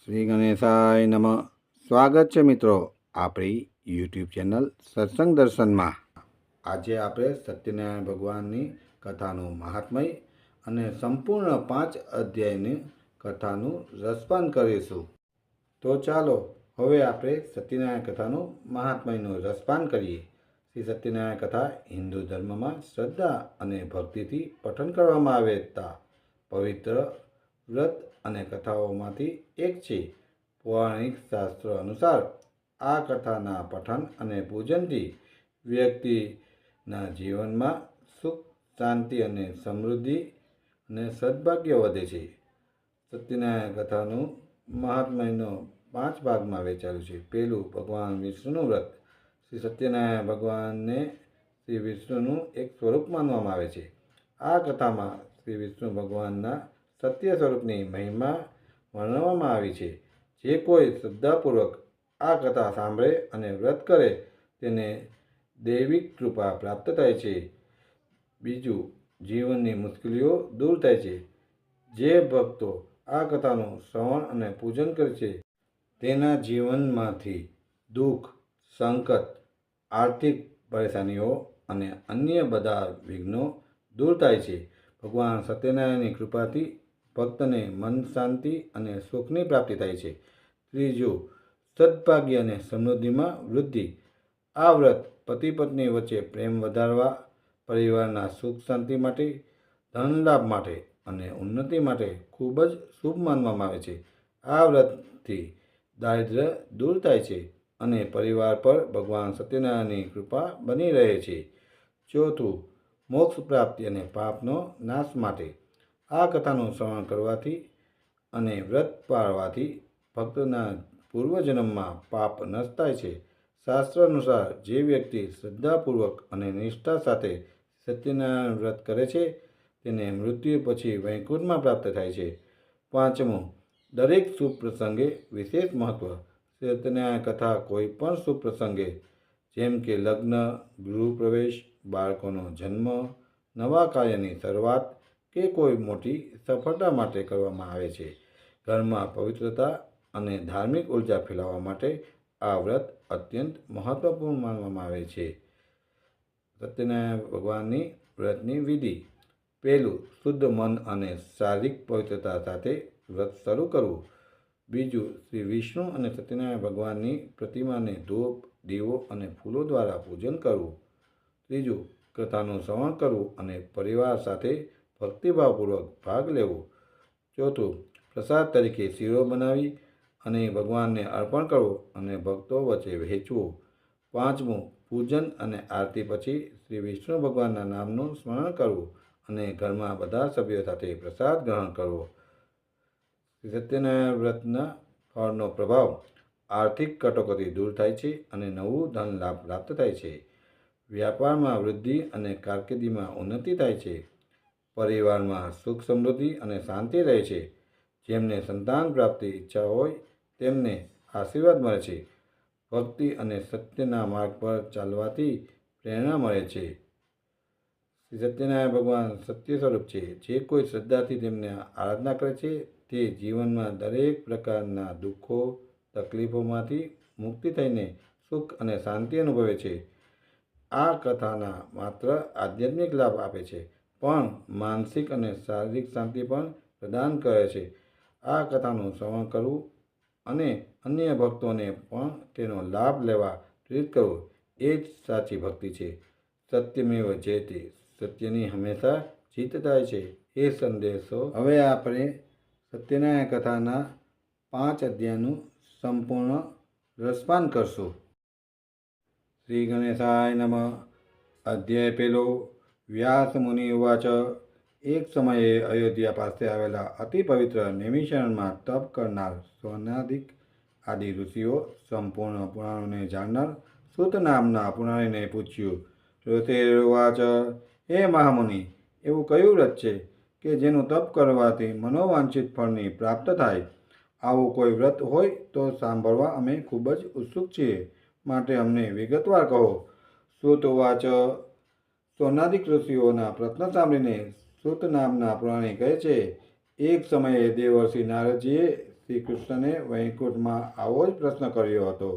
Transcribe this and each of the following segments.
શ્રી ગણેશાય નમઃ. સ્વાગત છે મિત્રો આપણી યુટ્યુબ ચેનલ સત્સંગ દર્શનમાં. આજે આપણે સત્યનારાયણ ભગવાનની કથાનું મહાત્મય અને સંપૂર્ણ 5 અધ્યાયની કથાનું રસપાન કરીશું. તો ચાલો હવે આપણે સત્યનારાયણ કથાનું મહાત્મયનું રસપાન કરીએ. શ્રી સત્યનારાયણ કથા હિન્દુ ધર્મમાં શ્રદ્ધા અને ભક્તિથી પઠન કરવામાં આવતા પવિત્ર વ્રત અને કથાઓમાંથી એક છે. પૌરાણિક શાસ્ત્રો અનુસાર આ કથાના પઠન અને પૂજનથી વ્યક્તિના જીવનમાં સુખ, શાંતિ અને સમૃદ્ધિ અને સદભાગ્ય વધે છે. સત્યનારાયણ કથાનું મહાત્મયનો 5 ભાગમાં વહેંચાયેલું છે. પહેલું, ભગવાન વિષ્ણુનું વ્રત. શ્રી સત્યનારાયણ ભગવાનને શ્રી વિષ્ણુનું એક સ્વરૂપ માનવામાં આવે છે. આ કથામાં શ્રી વિષ્ણુ ભગવાનના સત્ય સ્વરૂપની મહિમા વર્ણવવામાં આવી છે. જે કોઈ શ્રદ્ધાપૂર્વક આ કથા સાંભળે અને વ્રત કરે તેને દૈવિક કૃપા પ્રાપ્ત થાય છે. બીજું, જીવનની મુશ્કેલીઓ દૂર થાય છે. જે ભક્તો આ કથાનું શ્રવણ અને પૂજન કરે છે તેના જીવનમાંથી દુઃખ, સંકટ, આર્થિક પરેશાનીઓ અને અન્ય બધા વિઘ્નો દૂર થાય છે. ભગવાન સત્યનારાયણની કૃપાથી ભક્તને મન શાંતિ અને સુખની પ્રાપ્તિ થાય છે. ત્રીજું, સદભાગ્ય અને સમૃદ્ધિમાં વૃદ્ધિ. આ વ્રત પતિ પત્ની વચ્ચે પ્રેમ વધારવા, પરિવારના સુખ શાંતિ માટે, ધન લાભ માટે અને ઉન્નતિ માટે ખૂબ જ શુભ માનવામાં આવે છે. આ વ્રતથી દારિદ્ર્ય દૂર થાય છે અને પરિવાર પર ભગવાન સત્યનારાયણની કૃપા બની રહે છે. ચોથું, મોક્ષ પ્રાપ્તિ અને પાપનો નાશ માટે. આ કથાનું શ્રવણ કરવાથી અને વ્રત પાળવાથી ભક્તના પૂર્વજન્મમાં પાપ નષ્ટ થાય છે. શાસ્ત્ર અનુસાર જે વ્યક્તિ શ્રદ્ધાપૂર્વક અને નિષ્ઠા સાથે સત્યનારાયણ વ્રત કરે છે તેને મૃત્યુ પછી વૈકુંઠમાં પ્રાપ્ત થાય છે. પાંચમું, દરેક શુભ પ્રસંગે વિશેષ મહત્વ. સત્યનારાયણ કથા કોઈ પણ શુભ પ્રસંગે જેમ કે લગ્ન, ગૃહ પ્રવેશ, બાળકોનો જન્મ, નવા કાર્યની શરૂઆત કે કોઈ મોટી સફળતા માટે કરવામાં આવે છે. ઘરમાં પવિત્રતા અને ધાર્મિક ઉર્જા ફેલાવવા માટે આ વ્રત અત્યંત મહત્વપૂર્ણ માનવામાં આવે છે. સત્યનારાયણ ભગવાનની વ્રતની વિધિ. પહેલું, શુદ્ધ મન અને શારીરિક પવિત્રતા સાથે વ્રત શરૂ કરવું. બીજું, શ્રી વિષ્ણુ અને સત્યનારાયણ ભગવાનની પ્રતિમાને ધૂપ, દીવો અને ફૂલો દ્વારા પૂજન કરવું. ત્રીજું, કથાનું શ્રવણ કરવું અને પરિવાર સાથે ભક્તિભાવપૂર્વક ભાગ લેવો. ચોથું, પ્રસાદ તરીકે શીરો બનાવી અને ભગવાનને અર્પણ કરવું અને ભક્તો વચ્ચે વહેંચવું. પાંચમું, પૂજન અને આરતી પછી શ્રી વિષ્ણુ ભગવાનના નામનું સ્મરણ કરવું અને ઘરમાં બધા સભ્યો સાથે પ્રસાદ ગ્રહણ કરવો. શ્રી સત્યનારાયણ વ્રતના ફળનો પ્રભાવ. આર્થિક કટોકટી દૂર થાય છે અને નવું ધન લાભ પ્રાપ્ત થાય છે. વ્યાપારમાં વૃદ્ધિ અને કારકિર્દીમાં ઉન્નતિ થાય છે. પરિવારમાં સુખ, સમૃદ્ધિ અને શાંતિ રહે છે. જેમને સંતાન પ્રાપ્તિ ઈચ્છા હોય તેમને આશીર્વાદ મળે છે. ભક્તિ અને સત્યના માર્ગ પર ચાલવાથી પ્રેરણા મળે છે. શ્રી સત્યનારાયણ ભગવાન સત્ય સ્વરૂપ છે. જે કોઈ શ્રદ્ધાથી તેમને આરાધના કરે છે તે જીવનમાં દરેક પ્રકારના દુઃખો, તકલીફોમાંથી મુક્તિ થઈને સુખ અને શાંતિ અનુભવે છે. આ કથાના માત્ર આધ્યાત્મિક લાભ આપે છે પણ માનસિક અને શારીરિક શાંતિ પણ પ્રદાન કરે છે. આ કથાનું શ્રવણ કરવું અને અન્ય ભક્તોને પણ તેનો લાભ લેવા પ્રેરિત કરવું એ જ સાચી ભક્તિ છે. સત્યમેવ જયતે. સત્યની હંમેશા જીત થાય છે એ સંદેશો. હવે આપણે સત્યનારાયણ કથાના 5 અધ્યાયનું સંપૂર્ણ રસપાન કરશું. શ્રી ગણેશાય નમઃ. અધ્યાય પહેલો. વ્યાસ મુનિ ઉવાચ. એક સમયે અયોધ્યા પાસે આવેલા અતિ પવિત્ર નૈમિષારણ્યમાં તપ કરનાર સૌનકાદિક આદિ ઋષિઓ સંપૂર્ણ પુરાણોને જાણનાર સૂત નામના પુરાણીને પૂછ્યું. ઋષિર્વાચ. હે મહામુનિ, એવું કયું વ્રત છે કે જેનું તપ કરવાથી મનોવાંછિત ફળની પ્રાપ્ત થાય? આવું કોઈ વ્રત હોય તો સાંભળવા અમે ખૂબ જ ઉત્સુક છીએ, માટે અમને વિગતવાર કહો. સૂત ઉવાચ. સૌનકાદિક ઋષિઓના પ્રશ્ન સાંભળીને સૂત નામના પુરાણી કહે છે, એક સમયે દેવર્ષિ નારદજીએ શ્રી કૃષ્ણને વૈકુંઠમાં આવો જ પ્રશ્ન કર્યો હતો.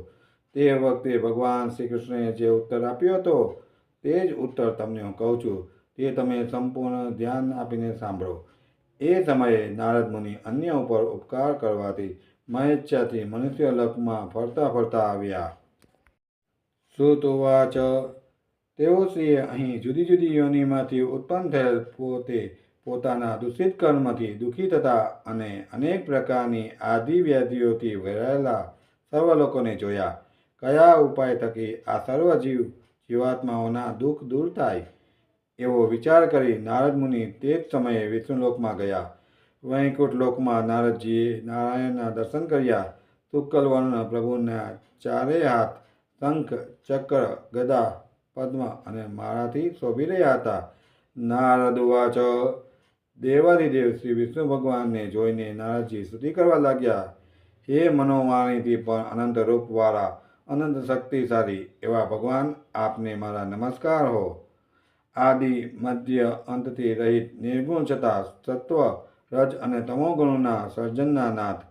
તે વખતે ભગવાન શ્રી કૃષ્ણએ જે ઉત્તર આપ્યો હતો તે જ ઉત્તર તમને હું કહું છું. તે તમે સંપૂર્ણ ધ્યાન આપીને સાંભળો. એ સમયે નારદ મુનિ અન્ય ઉપર ઉપકાર કરવાથી મહેચ્છાથી મનુષ્ય લોકમાં ફરતા ફરતા આવ્યા. સુત ઉવાચ, તેઓ શ્રીએ અહીં જુદી જુદી યોનિમાંથી ઉત્પન્ન થયેલ પોતે પોતાના દૂષિત કર્મથી દુઃખી થતા અને અનેક પ્રકારની આદિ વ્યાધિઓથી ઘેરાયેલા સર્વ લોકોને જોયા. કયા ઉપાય થકી આ સર્વ જીવાત્માઓના દુઃખ દૂર થાય એવો વિચાર કરી નારદ મુનિ તે જ સમયે વિષ્ણુલોકમાં ગયા. વૈકુંઠ લોકમાં નારદજીએ નારાયણના દર્શન કર્યા. શુક્લ વર્ણ પ્રભુના ચારેય હાથ શંખ, ચક્ર, ગદા, પદ્મ અને માળાથી શોભી રહ્યા હતા. નારદ ઉવાચ, દેવાધિદેવ શ્રી વિષ્ણુ ભગવાનને જોઈને નારદજી સ્તુતિ કરવા લાગ્યા. હે મનોવાણીથી પણ અનંત રૂપવાળા, અનંત શક્તિશાળી એવા ભગવાન, આપને મારા નમસ્કાર હો. આદિ મધ્ય અંતથી રહિત નિર્ગુણ છતાં સત્વ, રજ અને તમો ગુણોના સર્જનના નાથ,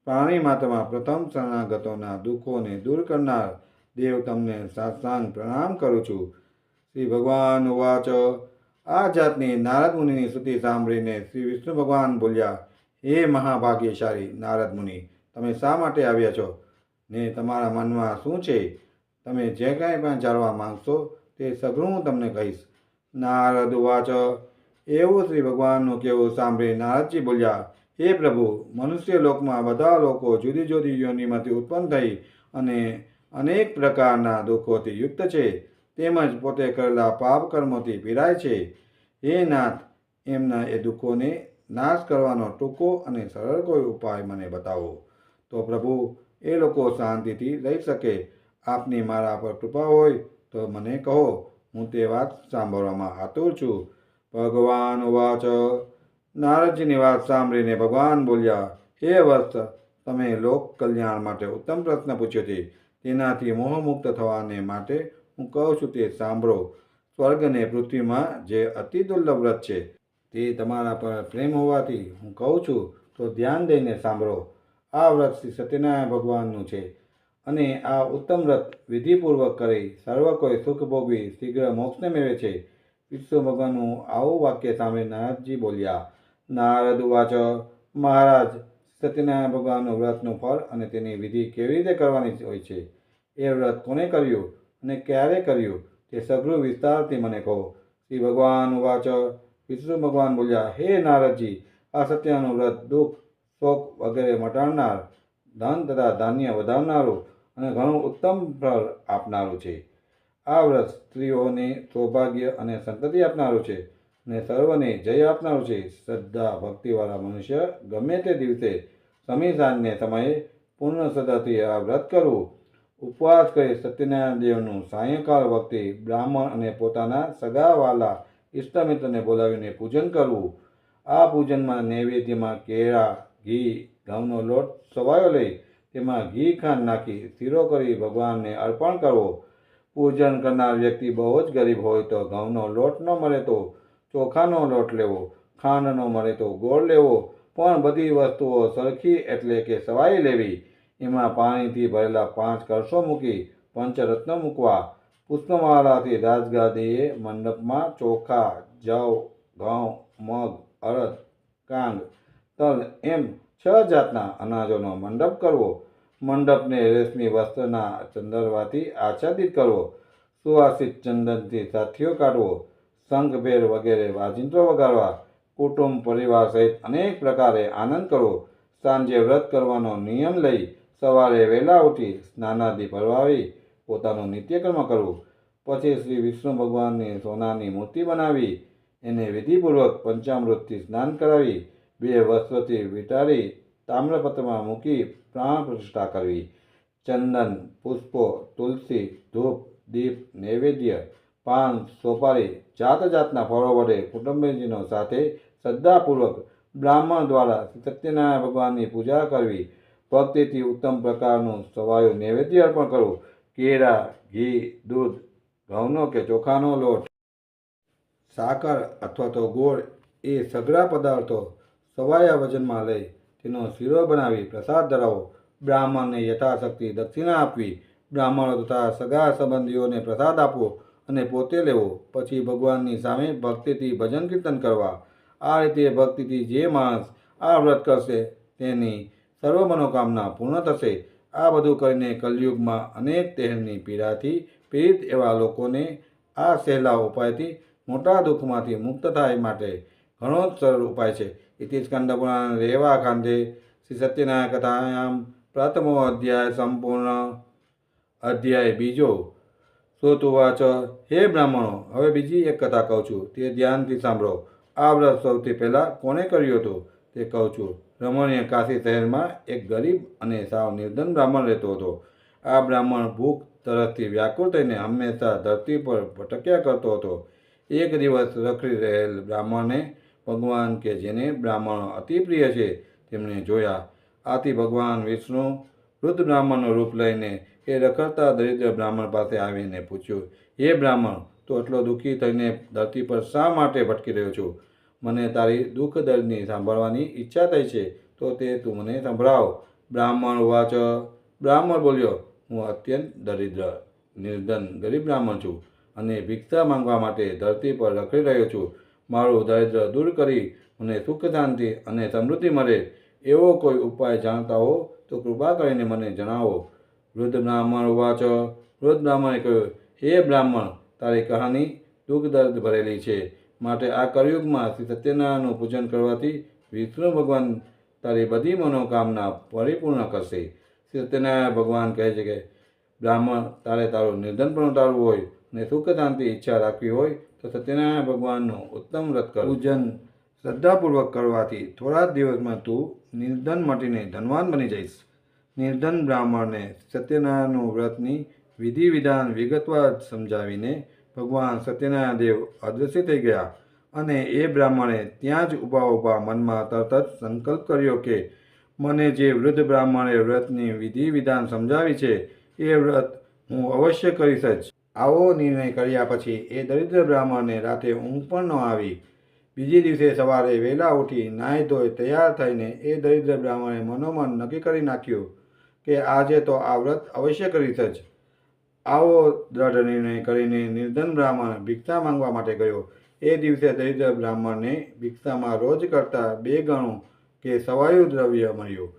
પ્રાણી માત્રમાં પ્રથમ શરણાગતોના દુઃખોને દૂર કરનાર દેવ, તમને સાષ્ટાંગ પ્રણામ કરું છું. શ્રી ભગવાન ઉવાચ, આ જાતની નારદ મુનિની સ્તુતિ સાંભળીને શ્રી વિષ્ણુ ભગવાન બોલ્યા, હે મહાભાગ્યશાળી નારદ મુનિ, તમે શા માટે આવ્યા છો ને તમારા મનમાં શું છે? તમે જે કાંઈ પણ જાણવા માંગશો તે સઘળું હું તમને કહીશ. નારદ ઉવાચ, એવું શ્રી ભગવાનનું કહેવું સાંભળી નારદજી બોલ્યા, હે પ્રભુ, મનુષ્ય લોકમાં બધા લોકો જુદી જુદી યોનિમાંથી ઉત્પન્ન થઈ અને અનેક પ્રકારના દુઃખોથી યુક્ત છે, તેમજ પોતે કરેલા પાપ કર્મોથી પીડાય છે. હે નાથ, એમના એ દુઃખોને નાશ કરવાનો ટૂંકો અને સરળ કોઈ ઉપાય મને બતાવો, તો પ્રભુ એ લોકો શાંતિથી રહી શકે. આપની મારા પર કૃપા હોય તો મને કહો, હું તે વાત સાંભળવામાં આતુર છું. ભગવાન ઉવાચ, નારદજીની વાત સાંભળીને ભગવાન બોલ્યા, હે વત્સ, તમે લોક કલ્યાણ માટે ઉત્તમ પ્રશ્ન પૂછ્યો છે. તેનાથી મોહમુક્ત થવાને માટે હું કહું છું તે સાંભળો. સ્વર્ગ અને પૃથ્વીમાં જે અતિ દુર્લભ વ્રત છે તે તમારા પર પ્રેમ હોવાથી હું કહું છું, તો ધ્યાન દઈને સાંભળો. આ વ્રત શ્રી સત્યનારાયણ ભગવાનનું છે અને આ ઉત્તમ વ્રત વિધિપૂર્વક કરી સર્વ કોઈ સુખ ભોગવી શીઘ્ર મોક્ષને મેળવે છે. વિષ્ણુ ભગવાનનું આવું વાક્ય સાંભળી નારદજી બોલ્યા. નારદ ઉવાચ, મહારાજ, સત્યનારાયણ ભગવાનનું વ્રતનું ફળ અને તેની વિધિ કેવી રીતે કરવાની હોય છે, એ વ્રત કોને કર્યું અને ક્યારે કર્યું તે સઘળું વિસ્તારથી મને કહો. શ્રી ભગવાન ઉવાચ, વિષ્ણુ ભગવાન બોલ્યા, હે નારદજી, આ સત્યનું વ્રત દુઃખ, શોક વગેરે મટાડનાર, ધન તથા ધાન્ય વધારનારું અને ઘણું ઉત્તમ ફળ આપનારું છે. આ વ્રત સ્ત્રીઓને સૌભાગ્ય અને સંતતિ આપનારું છે અને સર્વને જય આપનારું છે. શ્રદ્ધા ભક્તિવાળા મનુષ્ય ગમે તે દિવસે સમી સાંજને સમયે પૂર્ણ શ્રદ્ધાથી આ વ્રત કરવું. ઉપવાસ કરી સત્યનારાયણ દેવનું સાયંકાળ વખતે બ્રાહ્મણ અને પોતાના સગા વાલા ઇષ્ટમિત્રને બોલાવીને પૂજન કરવું. આ પૂજનમાં નૈવેદ્યમાં કેળા, ઘી, ઘઉંનો લોટ સવાયો લઈ તેમાં ઘી ખાંડ નાખી શીરો કરી ભગવાનને અર્પણ કરવો. પૂજન કરનાર વ્યક્તિ બહુ જ ગરીબ હોય તો ઘઉંનો લોટ ન મળે તો ચોખાનો લોટ લેવો, ખાંડ ન મળે તો ગોળ લેવો, પણ બધી વસ્તુઓ સરખી એટલે કે સવાઈ લેવી. એમાં પાણીથી ભરેલા 5 કળશો મૂકી પંચરત્ન મૂકવા. પુષ્પમાળાથી રાજગાદીએ મંડપમાં ચોખા, જવ, ઘઉં, મગ, અડદ, કાંગ, તલ એમ 6 જાતના અનાજોનો મંડપ કરવો. મંડપને રેશમી વસ્ત્રના ચંદરવાથી આચ્છાદિત કરવો. સુવાસિત ચંદનથી સાથીઓ કાઢવો. શંખ, ભેર વગેરે વાજિંત્રો વગાડવા. કુટુંબ પરિવાર સહિત અનેક પ્રકારે આનંદ કરવો. સાંજે વ્રત કરવાનો નિયમ લઈ સવારે વહેલા ઉઠી સ્નાનાદિ પરવાવી પોતાનું નિત્યકર્મ કરવું. પછી શ્રી વિષ્ણુ ભગવાનની સોનાની મૂર્તિ બનાવી એને વિધિપૂર્વક પંચામૃતથી સ્નાન કરાવી 2 વસ્ત્રોથી વીંટાળી તામ્રપત્રમાં મૂકી પ્રાણ પ્રતિષ્ઠા કરવી. ચંદન, પુષ્પો, તુલસી, ધૂપ, દીપ, નૈવેદ્ય, પાન, સોપારી, જાત જાતના ફળો વડે કુટુંબીજનો સાથે શ્રદ્ધાપૂર્વક બ્રાહ્મણ દ્વારા સત્યનારાયણ ભગવાનની પૂજા કરવી. ભક્તિથી ઉત્તમ પ્રકારનું સવાયું નૈવેદ્ય અર્પણ કરવું. કેળા, ઘી, દૂધ, ઘઉંનો કે ચોખાનો લોટ, સાકર અથવા તો ગોળ એ સઘળા પદાર્થો સવાયા વજનમાં લઈ તેનો શીરો બનાવી પ્રસાદ ધરાવો, બ્રાહ્મણને યથાશક્તિ દક્ષિણા આપવી, બ્રાહ્મણો તથા સગા સંબંધીઓને પ્રસાદ આપવો અને પોતે લેવો. પછી ભગવાનની સામે ભક્તિથી ભજન કીર્તન કરવા. આ રીતે ભક્તિથી જે માણસ આ વ્રત કરશે તેની સર્વ મનોકામના પૂર્ણ થશે. આ બધું કરીને કલયુગમાં અનેક દેહની પીડાથી પીડિત એવા લોકોને આ સહેલા ઉપાયથી મોટા દુઃખમાંથી મુક્ત થાય માટે ઘણો જ સરળ ઉપાય છે. ઇતિ સ્કંદ પુરાણ રેવા ખાંડે શ્રી સત્યનારાયણ કથાયામ પ્રથમો અધ્યાય સંપૂર્ણ. અધ્યાય બીજો. શ્રોતુવાચ, હે બ્રાહ્મણો, હવે બીજી એક કથા કહું છું, તે ધ્યાનથી સાંભળો. આ વ્રત સૌથી પહેલાં કોને કર્યું હતું તે કહું છું. રમણીય કાશી શહેરમાં એક ગરીબ અને સાવ નિર્ધન બ્રાહ્મણ રહેતો હતો. આ બ્રાહ્મણ ભૂખ તરસથી વ્યાકુળ થઈને હંમેશા ધરતી પર ભટક્યા કરતો હતો. એક દિવસ રખડી રહેલ બ્રાહ્મણે ભગવાન કે જેને બ્રાહ્મણો અતિ પ્રિય છે તેમને જોયા. આથી ભગવાન વિષ્ણુ વૃદ્ધ બ્રાહ્મણનું રૂપ લઈને એ રખડતા દરિદ્ર બ્રાહ્મણ પાસે આવીને પૂછ્યું, હે બ્રાહ્મણ, તું એટલો દુઃખી થઈને ધરતી પર શા માટે ભટકી રહ્યો છું? મને તારી દુઃખ દર્દની સાંભળવાની ઈચ્છા થઈ છે, તો તે તું મને સંભળાવ. બ્રાહ્મણ વાચ. બ્રાહ્મણ બોલ્યો, હું અત્યંત દરિદ્ર નિર્ધન ગરીબ બ્રાહ્મણ છું અને ભિક્ષા માંગવા માટે ધરતી પર રખડી રહ્યો છું. મારું દારિદ્ર્ય દૂર કરી મને સુખ શાંતિ અને સમૃદ્ધિ મળે એવો કોઈ ઉપાય જાણતા હો તો કૃપા કરીને મને જણાવો. વૃદ્ધ બ્રાહ્મણ વાચ. વૃદ્ધ બ્રાહ્મણે કહ્યું, હે બ્રાહ્મણ, તારી કહાની દુઃખ દર્દ ભરેલી છે, માટે આ કળયુગમાં શ્રી સત્યનારાયણનું પૂજન કરવાથી વિષ્ણુ ભગવાન તારી બધી મનોકામના પરિપૂર્ણ કરશે. શ્રી સત્યનારાયણ ભગવાન કહે છે કે બ્રાહ્મણ, તારે તારું નિર્ધનપણું ટાળવું હોય અને સુખ શાંતિ ઈચ્છા રાખવી હોય તો સત્યનારાયણ ભગવાનનું ઉત્તમ વ્રત કર. પૂજન શ્રદ્ધાપૂર્વક કરવાથી થોડા જ દિવસમાં તું નિર્ધન મટીને ધનવાન બની જઈશ. નિર્ધન બ્રાહ્મણને સત્યનારાયણનું વ્રતની વિધિ વિધાન વિગતવાર સમજાવીને ભગવાન સત્યનારાયણ દેવ અદૃશ્ય થઈ ગયા અને એ બ્રાહ્મણે ત્યાં જ ઊભા મનમાં તરત જ સંકલ્પ કર્યો કે મને જે વૃદ્ધ બ્રાહ્મણે વ્રતની વિધિ વિધાન સમજાવી છે એ વ્રત હું અવશ્ય કરીશ જ. આવો નિર્ણય કર્યા પછી એ દરિદ્ર બ્રાહ્મણને રાતે ઊંઘ પણ ન આવી. બીજે દિવસે સવારે વહેલા ઉઠી નાહી ધોઈ તૈયાર થઈને એ દરિદ્ર બ્રાહ્મણે મનોમન નક્કી કરી નાખ્યું કે આજે તો આ વ્રત અવશ્ય કરીશ જ. આવો દ્રઢ નિર્ણય કરીને નિર્ધન બ્રાહ્મણ ભિક્ષા માંગવા માટે ગયો. એ દિવસે દરિદ્ર બ્રાહ્મણને ભિક્ષામાં રોજ કરતાં 2 ગણું કે સવાયું દ્રવ્ય મળ્યું.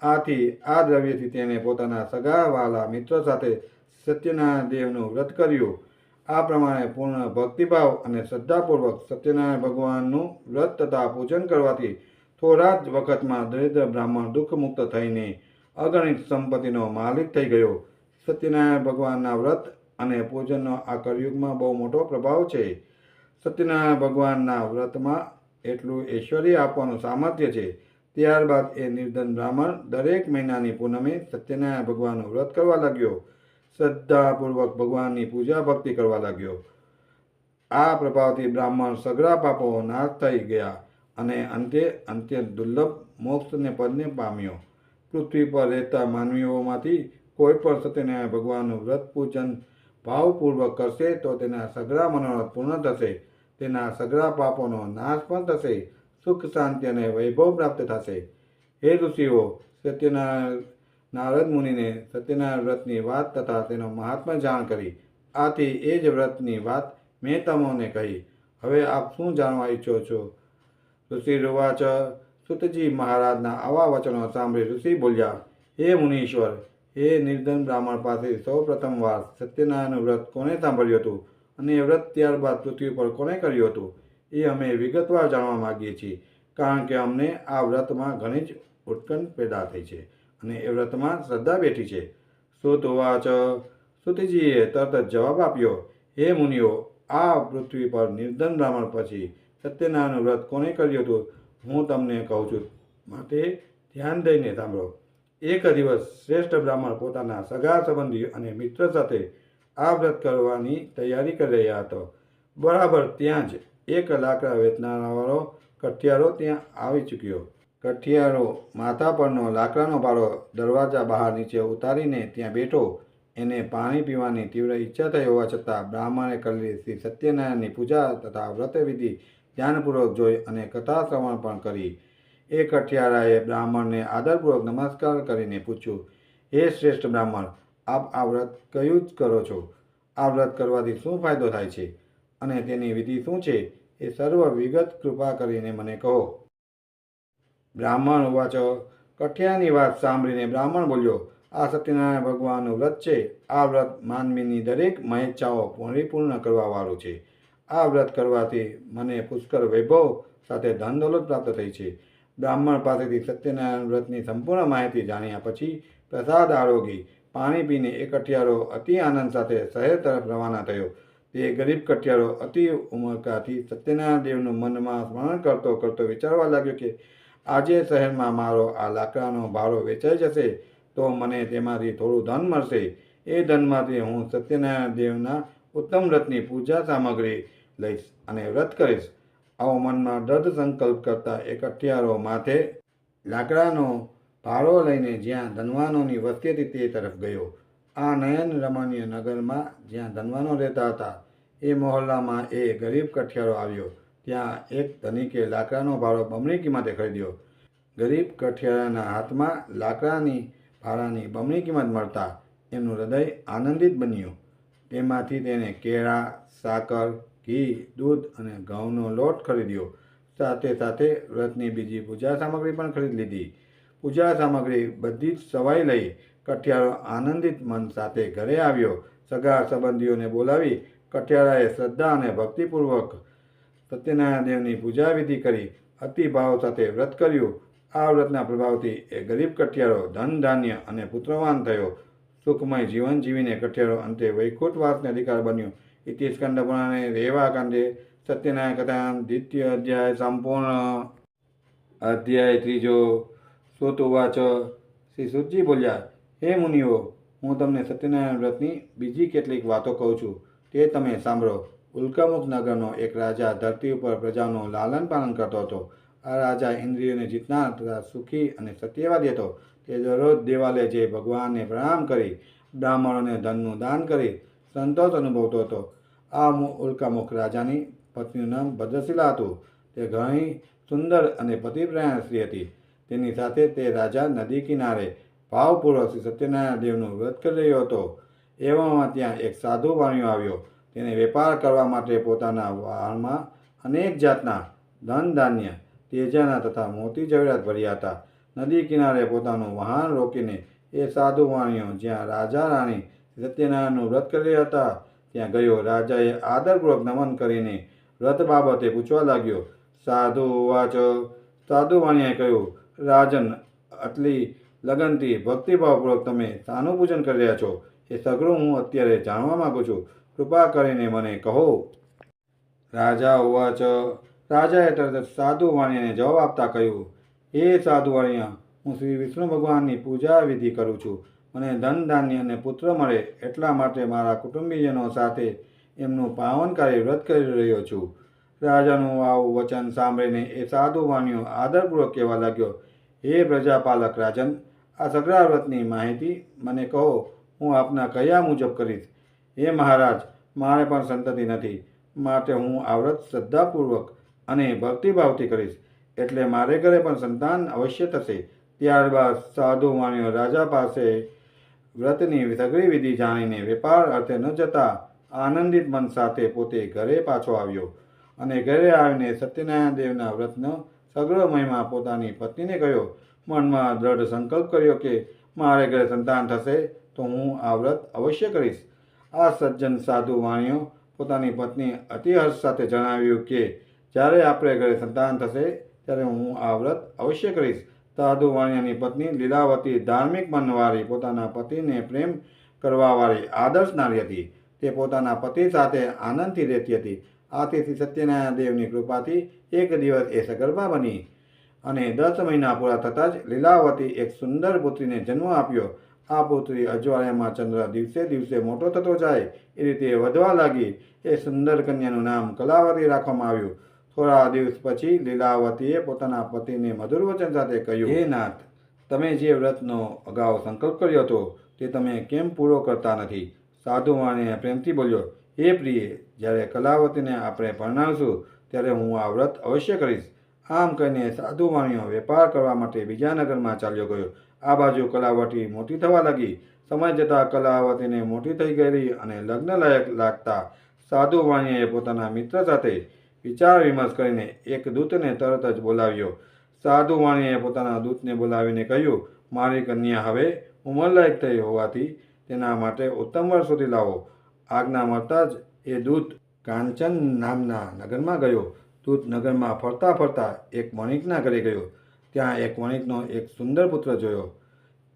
આથી આ દ્રવ્યથી તેણે પોતાના સગા વહાલા મિત્ર સાથે સત્યનારાયણ દેવનું વ્રત કર્યું. આ પ્રમાણે પૂર્ણ ભક્તિભાવ અને શ્રદ્ધાપૂર્વક સત્યનારાયણ ભગવાનનું વ્રત તથા પૂજન કરવાથી થોડા જ વખતમાં દરિદ્ર બ્રાહ્મણ દુઃખમુક્ત થઈને અગણિત સંપત્તિનો માલિક થઈ ગયો. સત્યનારાયણ ભગવાનના વ્રત અને પૂજનનો આ કળયુગમાં બહુ મોટો પ્રભાવ છે. સત્યનારાયણ ભગવાનના વ્રતમાં એટલું ઐશ્વર્ય આપવાનું સામર્થ્ય છે. ત્યારબાદ એ નિર્ધન બ્રાહ્મણ દરેક મહિનાની પૂનમે સત્યનારાયણ ભગવાનનું વ્રત કરવા લાગ્યો. શ્રદ્ધાપૂર્વક ભગવાનની પૂજા ભક્તિ કરવા લાગ્યો. આ પ્રભાવથી બ્રાહ્મણ સઘળા પાપો નાશ થઈ ગયા અને અંતે અત્યંત દુર્લભ મોક્ષને પદને પામ્યો. પૃથ્વી પર રહેતા માનવીઓમાંથી કોઈ પણ સત્યનારાયણ ભગવાનનું વ્રત પૂજન ભાવપૂર્વક કરશે તો તેના સઘળા મનોરથ પૂર્ણ થશે, તેના સઘળા પાપોનો નાશ પણ થશે, સુખ શાંતિ અને વૈભવ પ્રાપ્ત થશે. હે ઋષિઓ, સત્યનારાયણ નારદ મુનિને સત્યનારાયણ વ્રતની વાત તથા તેનો મહાત્મ્ય જાણ કરી. આથી એ જ વ્રતની વાત મેં તમને કહી. હવે આપ શું જાણવા ઈચ્છો છો? ઋષિ રૂવાચ. સુતજી મહારાજના આવા વચનો સાંભળી ઋષિ બોલ્યા, હે મુનીશ્વર, એ નિર્ધન બ્રાહ્મણ પાસે સૌ પ્રથમવાર સત્યનારાયણનું વ્રત કોને સાંભળ્યું હતું અને એ વ્રત ત્યારબાદ પૃથ્વી પર કોને કર્યું હતું એ અમે વિગતવાર જાણવા માગીએ છીએ, કારણ કે અમને આ વ્રતમાં ઘણી જ ઉત્કંઠ પેદા થઈ છે અને એ વ્રતમાં શ્રદ્ધા બેઠી છે. સુત વાચ. સુતજીએ તરત જ જવાબ આપ્યો, હે મુનિઓ, આ પૃથ્વી પર નિર્ધન બ્રાહ્મણ પછી સત્યનારાયણનું વ્રત કોને કર્યું હતું હું તમને કહું છું, માટે ધ્યાન દઈને સાંભળો. એક દિવસ શ્રેષ્ઠ બ્રાહ્મણ પોતાના સગા સંબંધી અને મિત્ર સાથે આ વ્રત કરવાની તૈયારી કરી રહ્યા હતો. બરાબર ત્યાં જ એક લાકડા વેચનારાવાળો કઠિયારો ત્યાં આવી ચૂક્યો. કઠિયારો માથા પરનો લાકડાનો ભારો દરવાજા બહાર નીચે ઉતારીને ત્યાં બેઠો. એને પાણી પીવાની તીવ્ર ઈચ્છા થઈ હોવા છતાં બ્રાહ્મણે કરેલી શ્રી સત્યનારાયણની પૂજા તથા વ્રતવિધિ ધ્યાનપૂર્વક જોઈ અને કથા શ્રવણ પણ કરી. એ કઠિયારાએ બ્રાહ્મણને આદરપૂર્વક નમસ્કાર કરીને પૂછ્યું, હે શ્રેષ્ઠ બ્રાહ્મણ, આપ આ વ્રત કયું જ કરો છો? આ વ્રત કરવાથી શું ફાયદો થાય છે અને તેની વિધિ શું છે? એ સર્વ વિગત કૃપા કરીને મને કહો. બ્રાહ્મણ ઉવાચ. કઠિયાની વાત સાંભળીને બ્રાહ્મણ બોલ્યો, આ સત્યનારાયણ ભગવાનનું વ્રત છે. આ વ્રત માનવીની દરેક મહેચ્છાઓ પરિપૂર્ણ કરવાવાળું છે. આ વ્રત કરવાથી મને પુષ્કળ વૈભવ સાથે ધન દોલત પ્રાપ્ત થઈ છે. બ્રાહ્મણ પાસેથી સત્યનારાયણ વ્રતની સંપૂર્ણ માહિતી જાણ્યા પછી પ્રસાદ આરોગી પાણી પીને એ કઠિયારો અતિ આનંદ સાથે શહેર તરફ રવાના થયો. તે ગરીબ કઠિયારો અતિ ઉમળકાથી સત્યનારાયણ દેવનું મનમાં સ્મરણ કરતો કરતો વિચારવા લાગ્યો કે આજે શહેરમાં મારો આ લાકડાનો ભારો વેચાઈ જશે તો મને તેમાંથી થોડું ધન મળશે. એ ધનમાંથી હું સત્યનારાયણ દેવના ઉત્તમ વ્રતની પૂજા સામગ્રી લઈશ અને વ્રત કરીશ. આવો મનમાં દ્રઢ સંકલ્પ કરતા એ કઠિયારો માથે લાકડાનો ભારો લઈને જ્યાં ધનવાનોની વસ્તી હતી તે તરફ ગયો. આ નયન રમણીય નગરમાં જ્યાં ધનવાનો રહેતા હતા એ મહોલ્લામાં એ ગરીબ કઠિયારો આવ્યો. ત્યાં એક ધનિકે લાકડાનો ભારો બમણી કિંમતે ખરીદ્યો. ગરીબ કઠિયારાના હાથમાં લાકડાની ભાડાની બમણી કિંમત મળતા એમનું હૃદય આનંદિત બન્યું. તેમાંથી તેને કેળા, સાકર, ઘી, દૂધ અને ઘઉંનો લોટ ખરીદ્યો. સાથે સાથે વ્રતની બીજી પૂજા સામગ્રી પણ ખરીદી લીધી. પૂજા સામગ્રી બધી જ સવાઈ લઈ કઠિયારો આનંદિત મન સાથે ઘરે આવ્યો. સગા સંબંધીઓને બોલાવી કઠિયારાએ શ્રદ્ધા અને ભક્તિપૂર્વક સત્યનારાયણ દેવની પૂજા વિધિ કરી અતિભાવ સાથે વ્રત કર્યું. આ વ્રતના પ્રભાવથી એ ગરીબ કઠિયારો ધન ધાન્ય અને પુત્રવાન થયો. સુખમય જીવન જીવીને કઠિયારો અંતે વૈકુંઠવાસને અધિકાર બન્યો. ઇતિ સ્કંદ પુરાણે રેવાકાંડે સત્યનારાયણ કથાયામ દ્વિતીય અધ્યાય સંપૂર્ણ. અધ્યાય ત્રીજો. સૂત ઉવાચ. શ્રી સૂતજી બોલ્યા, હે મુનિઓ, હું તમને સત્યનારાયણ વ્રતની બીજી કેટલીક વાતો કહું છું, તે તમે સાંભળો. ઉલ્કામુખ નગરનો એક રાજા ધરતી ઉપર પ્રજાનું લાલન પાલન કરતો હતો. આ રાજા ઇન્દ્રિયોને જીતનાર તથા સુખી અને સત્યવાદી હતો. તે દરરોજ દેવાલય જઈ ભગવાનને પ્રણામ કરી બ્રાહ્મણોને ધનનું દાન કરી સંતોષ અનુભવતો હતો. આ ઉલ્કામુખ રાજાની પત્નીનું નામ ભદ્રશીલા હતું. તે ઘણી સુંદર અને પતિપ્રાયણ સ્ત્રી હતી. તેની સાથે તે રાજા નદી કિનારે ભાવપૂર્વક શ્રી સત્યનારાયણ દેવનું વ્રત કરી રહ્યો હતો. એવામાં ત્યાં એક સાધુ વાણિયો આવ્યો. તેને વેપાર કરવા માટે પોતાના વાહનમાં અનેક જાતના ધન ધાન્ય, તેજાના તથા મોતી જવેરાત ભર્યા હતા. નદી કિનારે પોતાનું વાહન રોકીને એ સાધુ વાણિયો જ્યાં રાજા રાણી સત્યનારાયણનું વ્રત કરી રહ્યા હતા ત્યાં ગયો. રાજાએ આદરપૂર્વક નમન કરીને વ્રત બાબતે પૂછવા લાગ્યો. સાધુ ઉવાચ. સાધુ વાણિયાએ કહ્યું, રાજન, આટલી લગનથી ભક્તિભાવપૂર્વક તમે શાનું પૂજન કરી રહ્યા છો એ સઘળું હું અત્યારે જાણવા માગું છું. કૃપા કરીને મને કહો. રાજા ઉવાચ. રાજાએ તરત સાધુ વાણિયાને જવાબ આપતા કહ્યું, હે સાધુ વાણિયા, હું શ્રી વિષ્ણુ ભગવાનની પૂજા વિધિ કરું છું. મને ધન ધાન્ય અને પુત્ર મળે એટલા માટે મારા કુટુંબીજનો સાથે એમનું પાવનકારી વ્રત કરી રહ્યો છું. રાજાનું આવું વચન સાંભળીને એ સાધુ વાણિયો આદરપૂર્વક કહેવા લાગ્યો, હે પ્રજાપાલક રાજન, આ સઘળા વ્રતની માહિતી મને કહો. હું આપના કહ્યા મુજબ કરીશ. હે મહારાજ, મારે પણ સંતતિ નથી, માટે હું આ વ્રત શ્રદ્ધાપૂર્વક અને ભક્તિભાવથી કરીશ, એટલે મારે ઘરે પણ સંતાન અવશ્ય થશે. ત્યારબાદ સાધુ વાણિયો રાજા પાસે વ્રતની સઘળી વિધિ જાણીને વેપાર અર્થે ન જતા આનંદિત મન સાથે પોતે ઘરે પાછો આવ્યો અને ઘરે આવીને સત્યનારાયણ દેવના વ્રતનો સઘળો મહિમા પોતાની પત્નીને કહ્યો. મનમાં દ્રઢ સંકલ્પ કર્યો કે મારે ઘરે સંતાન થશે તો હું આ વ્રત અવશ્ય કરીશ. આ સજ્જન સાધુ વાણિયો પોતાની પત્ની અતિ હર્ષ સાથે જણાવ્યું કે જ્યારે આપણે ઘરે સંતાન થશે ત્યારે હું આ વ્રત અવશ્ય કરીશ. સાધુ વાણિયાની પત્ની લીલાવતી ધાર્મિક મનવાળી પોતાના પતિને પ્રેમ કરવાવાળી આદર્શ નારી હતી. તે પોતાના પતિ સાથે આનંદથી રહેતી હતી. આથી શ્રી સત્યનારાયણ દેવની કૃપાથી એક દિવસ એ સગર્ભા બની અને 10 મહિના પૂરા થતાં જ લીલાવતી એક સુંદર પુત્રીને જન્મ આપ્યો. આ પુત્રી અજવાળિયામાં ચંદ્ર દિવસે દિવસે મોટો થતો જાય એ રીતે વધવા લાગી. એ સુંદર કન્યાનું નામ કલાવતી રાખવામાં આવ્યું. થોડા દિવસ પછી લીલાવતીએ પોતાના પતિને મધુર વચન સાથે કહ્યું, હે નાથ, તમે જે વ્રતનો અગાઉ સંકલ્પ કર્યો હતો તે તમે કેમ પૂરો કરતા નથી? સાધુ વાણિયા પ્રેમથી બોલ્યો, હે પ્રિય, જ્યારે કલાવતીને આપણે પરણાવશું ત્યારે હું આ વ્રત અવશ્ય કરીશ. આમ કહીને સાધુ વાણિયો વેપાર કરવા માટે બીજા નગરમાં ચાલ્યો ગયો. આ બાજુ કલાવતી મોટી થવા લાગી. સમય જતાં કલાવતીને મોટી થઈ ગયેલી અને લગ્ન લાયક લાગતા સાધુ વાણિયાએ પોતાના મિત્ર સાથે વિચાર વિમર્શ કરીને એક દૂતને તરત જ બોલાવ્યો. સાધુ વાણિયાએ પોતાના દૂતને બોલાવીને કહ્યું, મારી કન્યા હવે ઉંમરલાયક થઈ હોવાથી તેના માટે ઉત્તમ વર શોધી લાવો. આજ્ઞા મળતા જ એ દૂત કાંચન નામના નગરમાં ગયો. દૂત નગરમાં ફરતા ફરતા એક વણિકના ઘરે ગયો. ત્યાં એક વણિકનો એક સુંદર પુત્ર જોયો.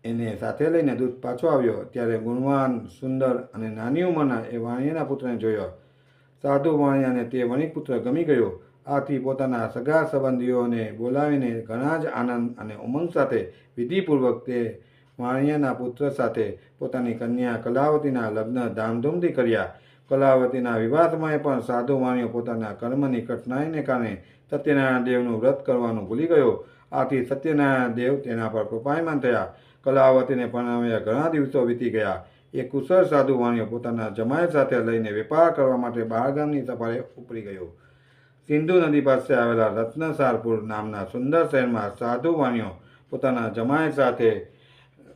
એને સાથે લઈને દૂત પાછો આવ્યો ત્યારે ગુણવાન, સુંદર અને નાની ઉંમરના એ વાણિયાના પુત્રને જોયો. સાધુ વાણિયાને તે વણિક પુત્ર ગમી ગયો. આથી પોતાના સગા સંબંધીઓને બોલાવીને ઘણા જ આનંદ અને ઉમંગ સાથે વિધિપૂર્વક તે વાણિયાના પુત્ર સાથે પોતાની કન્યા કલાવતીના લગ્ન ધામધૂમથી કર્યા. કલાવતીના વિવાહ સમયે પણ સાધુ વાણિયો પોતાના કર્મની કઠણાઈને કારણે સત્યનારાયણ દેવનું વ્રત કરવાનું ભૂલી ગયો. આથી સત્યનારાયણ દેવ તેના પર કૃપાયમાન થયા. કલાવતીને પરણાવ્યા ઘણા દિવસો વીતી ગયા. એ કુશળ સાધુ વાણિયો પોતાના જમાઈ સાથે લઈને વેપાર કરવા માટે બહારગામની સફરે ઉપડી ગયો. સિંધુ નદી પાસે આવેલા રત્નસારપુર નામના સુંદર શહેરમાં સાધુ વાણિયો પોતાના જમાઈ સાથે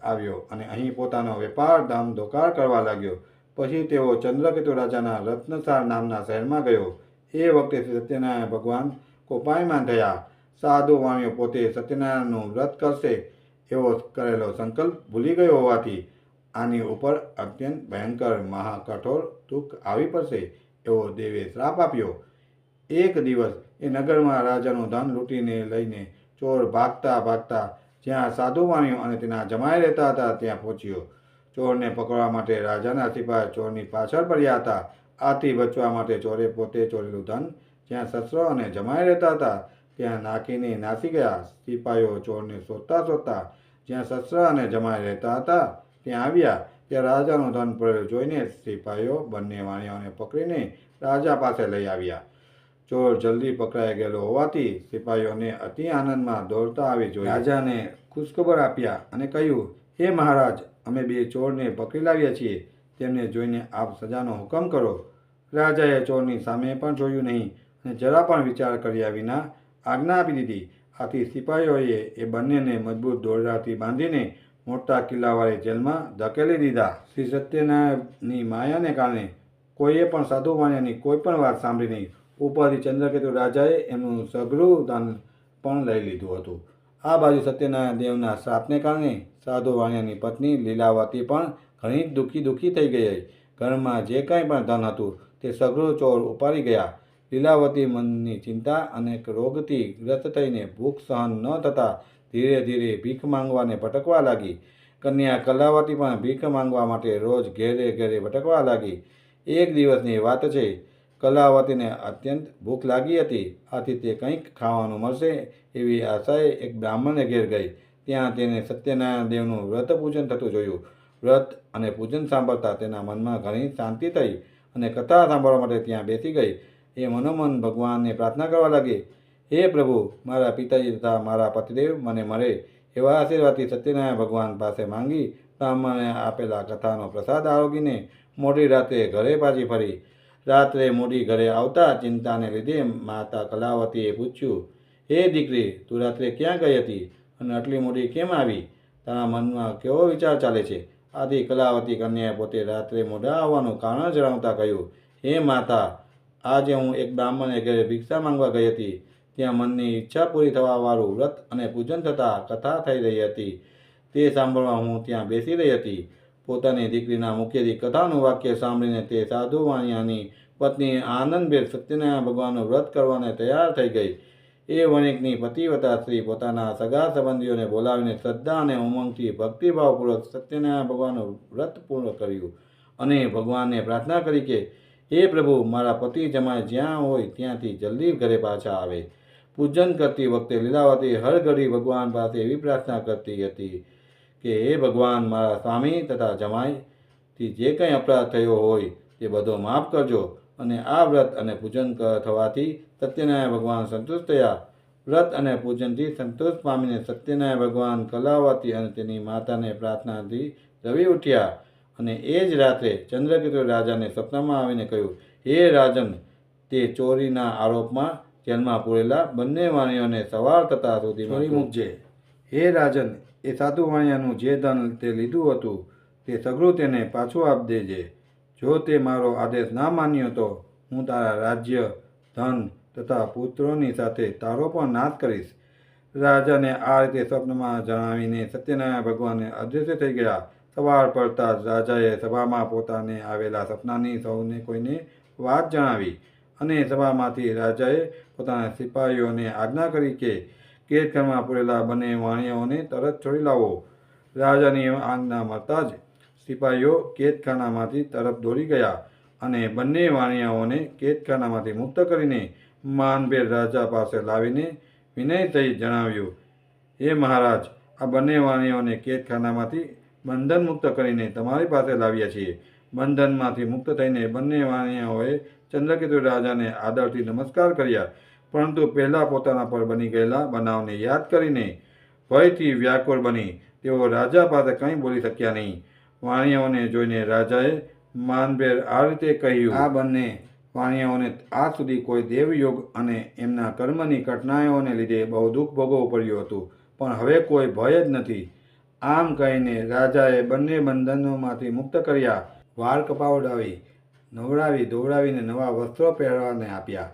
આવ્યો અને અહીં પોતાનો વેપાર ધામધોકાર કરવા લાગ્યો. પછી તેઓ ચંદ્રકેતુ રાજાના રત્નસાર નામના શહેરમાં ગયો. એ વખતે સત્યનારાયણ ભગવાન કોપાયમાન થયા. સાધુ વાણિયો પોતે સત્યનારાયણનું વ્રત કરશે એવો કરેલો સંકલ્પ ભૂલી ગયો હોવાથી આની ઉપર અત્યંત ભયંકર મહાકઠોર દુઃખ આવી પડશે એવો દેવે શ્રાપ આપ્યો. એક દિવસ એ નગરમાં રાજાનું ધન લૂંટીને લઈને ચોર ભાગતા ભાગતા જ્યાં સાધુ વાણિયો અને તેના જમાઈ રહેતા હતા ત્યાં પહોંચ્યો. ચોરને પકડવા માટે રાજાના સિપાઈ ચોરની પાછળ પડ્યા હતા. આથી બચવા માટે ચોરે પોતે ચોરેલું ધન જ્યાં સસરો અને જમાઈ રહેતા હતા ત્યાં નાખીને નાસી ગયા. સિપાઈઓ ચોરને શોધતા શોધતા જ્યાં સસરા અને જમાઈ રહેતા હતા ત્યાં આવ્યા. ત્યાં રાજાનું ધન પડેલું જોઈને સિપાઈઓ બંને વાણિયાઓને પકડીને રાજા પાસે લઈ આવ્યા. ચોર જલ્દી પકડાઈ ગયેલો હોવાથી સિપાઈઓને અતિ આનંદમાં દોડતા આવી જોઈ રાજાને ખુશખબર આપ્યા અને કહ્યું, હે મહારાજ, અમે બે ચોરને પકડી લાવ્યા છીએ. તેમને જોઈને આપ સજાનો હુકમ કરો. રાજાએ ચોરની સામે પણ જોયું નહીં અને જરા પણ વિચાર કર્યા વિના આજ્ઞા આપી દીધી. આથી સિપાઈઓએ એ બંનેને મજબૂત દોરડાથી બાંધીને મોટા કિલ્લાવાળી જેલમાં ધકેલી દીધા. શ્રી સત્યનારાયણની માયાને કારણે કોઈએ પણ સાધુ વાણિયાની કોઈ પણ વાત સાંભળી નહીં. ઉપરથી ચંદ્રકેતુ રાજાએ એમનું સઘળું ધન પણ લઈ લીધું હતું. આ બાજુ સત્યનારાયણ દેવના શ્રાપને કારણે સાધુ વાણિયાની પત્ની લીલાવતી પણ ઘણી દુઃખી થઈ ગઈ. ઘરમાં જે કાંઈ પણ ધન હતું તે સઘળું ચોર ઉપાડી ગયા. લીલાવતી મનની ચિંતા અને રોગથી ગ્રસ્ત થઈને ભૂખ સહન ન થતાં ધીરે ધીરે ભીખ માંગવાને ભટકવા લાગી. કન્યા કલાવતી પણ ભીખ માંગવા માટે રોજ ઘેરે ઘેરે ભટકવા લાગી. એક દિવસની વાત છે. કલાવતીને અત્યંત ભૂખ લાગી હતી. આથી તે કંઈક ખાવાનું મળશે એવી આશાએ એક બ્રાહ્મણને ઘેર ગઈ. ત્યાં તેને સત્યનારાયણ દેવનું વ્રત પૂજન થતું જોયું. વ્રત અને પૂજન સાંભળતા તેના મનમાં ઘણી શાંતિ થઈ અને કથા સાંભળવા માટે ત્યાં બેસી ગઈ. એ મનોમન ભગવાનને પ્રાર્થના કરવા લાગી, હે પ્રભુ, મારા પિતાજી તથા મારા પતિદેવ મને મળે એવા આશીર્વાદથી સત્યનારાયણ ભગવાન પાસે માંગી બ્રાહ્મણે આપેલા કથાનો પ્રસાદ આરોગીને મોડી રાત્રે ઘરે પાછી ફરી. રાત્રે મોડી ઘરે આવતા ચિંતાને લીધે માતા કલાવતીએ પૂછ્યું, હે દીકરી, તું રાત્રે ક્યાં ગઈ હતી અને આટલી મોડી કેમ આવી? તારા મનમાં કેવો વિચાર ચાલે છે? આથી કલાવતી કન્યાએ પોતે રાત્રે મોડા આવવાનું કારણ જણાવતા કહ્યું, હે માતા, આજે હું એક બ્રાહ્મણને ઘરે ભિક્ષા માંગવા ગઈ હતી. ત્યાં મનની ઈચ્છા પૂરી થવાવાળું વ્રત અને પૂજન થતાં કથા થઈ રહી હતી. તે સાંભળવા હું ત્યાં બેસી રહી હતી. પોતાની દીકરીના મુખેથી કથાનું વાક્ય સાંભળીને તે સાધુ વાણિયાની પત્ની આનંદભેર સત્યનારાયણ ભગવાનનું વ્રત કરવાને તૈયાર થઈ ગઈ. એ વણિકની પતિવ્રતા સ્ત્રી પોતાના સગા સંબંધીઓને બોલાવીને શ્રદ્ધા અને ઉમંગથી ભક્તિભાવપૂર્વક સત્યનારાયણ ભગવાનનું વ્રત પૂર્ણ કર્યું અને ભગવાનને પ્રાર્થના કરી કે, હે પ્રભુ, મારા પતિ જમાઈ જ્યાં હોય ત્યાંથી જલ્દી ઘરે પાછા આવે. પૂજન કરતી વખતે લીલાવતી હર ઘડી ભગવાન પાસે એવી પ્રાર્થના કરતી હતી કે, હે ભગવાન, મારા સ્વામી તથા જમાઈથી જે કંઈ અપરાધ થયો હોય તે બધો માફ કરજો. અને આ વ્રત અને પૂજન થવાથી સત્યનારાયણ ભગવાન સંતુષ્ટ થયા. વ્રત અને પૂજનથી સંતોષ પામીને સત્યનારાયણ ભગવાન કલાવતી અને તેની માતાને પ્રાર્થનાથી રવી ઉઠ્યા અને એ જ રાત્રે ચંદ્રકેતુ રાજાને સ્વપ્નમાં આવીને કહ્યું, હે રાજન, તે ચોરીના આરોપમાં જેલમાં પૂરેલા બંને વાણિયોને સવાર થતાં સુધી છોડી મૂકજે. હે રાજન, એ સાધુ વાણિયાનું જે ધન તે લીધું હતું તે સગળું તેને પાછું આપ દેજે. જો તે મારો આદેશ ના માન્યો તો હું તારા રાજ્ય, ધન તથા પુત્રોની સાથે તારો પણ નાશ કરીશ. રાજાને આ રીતે સ્વપ્નમાં જણાવીને સત્યનારાયણ ભગવાન અદૃશ્ય થઈ ગયા. સવાર પડતા જ રાજાએ સભામાં પોતાને આવેલા સપનાની સૌને કોઈને વાત જણાવી અને સભામાંથી રાજાએ પોતાના સિપાહીઓને આજ્ઞા કરી કે કેદખાનામાં પૂરેલા બંને વાણિયાઓને તરત છોડી લાવો. રાજાની આજ્ઞા મળતા જ સિપાહીઓ કેદખાનામાંથી તરફ દોડી ગયા અને બંને વાણિયાઓને કેદખાનામાંથી મુક્ત કરીને માનભેર રાજા પાસે લાવીને વિનય સહિત જણાવ્યું, હે મહારાજ, આ બંને વાણિયાઓને કેદખાનામાંથી બંધન મુક્ત કરીને તમારી પાસે લાવ્યા છીએ. બંધનમાંથી મુક્ત થઈને બંને વાણિયાઓએ ચંદ્રકેતુ રાજાને આદરથી નમસ્કાર કર્યા, પરંતુ પહેલાં પોતાના પર બની ગયેલા બનાવને યાદ કરીને ભયથી વ્યાકુળ બની તેઓ રાજા પાસે કંઈ બોલી શક્યા નહીં. વાણિયાઓને જોઈને રાજાએ માનભેર આ રીતે કહ્યું, આ બંને વાણિયાઓને આજ સુધી કોઈ દેવયોગ અને એમના કર્મની કઠણાઈઓને લીધે બહુ દુઃખ ભોગવવું પડ્યું હતું, પણ હવે કોઈ ભય જ નથી. આમ કહીને રાજાએ બંને બંધનોમાંથી મુક્ત કર્યા. વાળ કપાવડાવી, નવડાવી ધોવડાવીને નવા વસ્ત્રો પહેરવાને આપ્યા.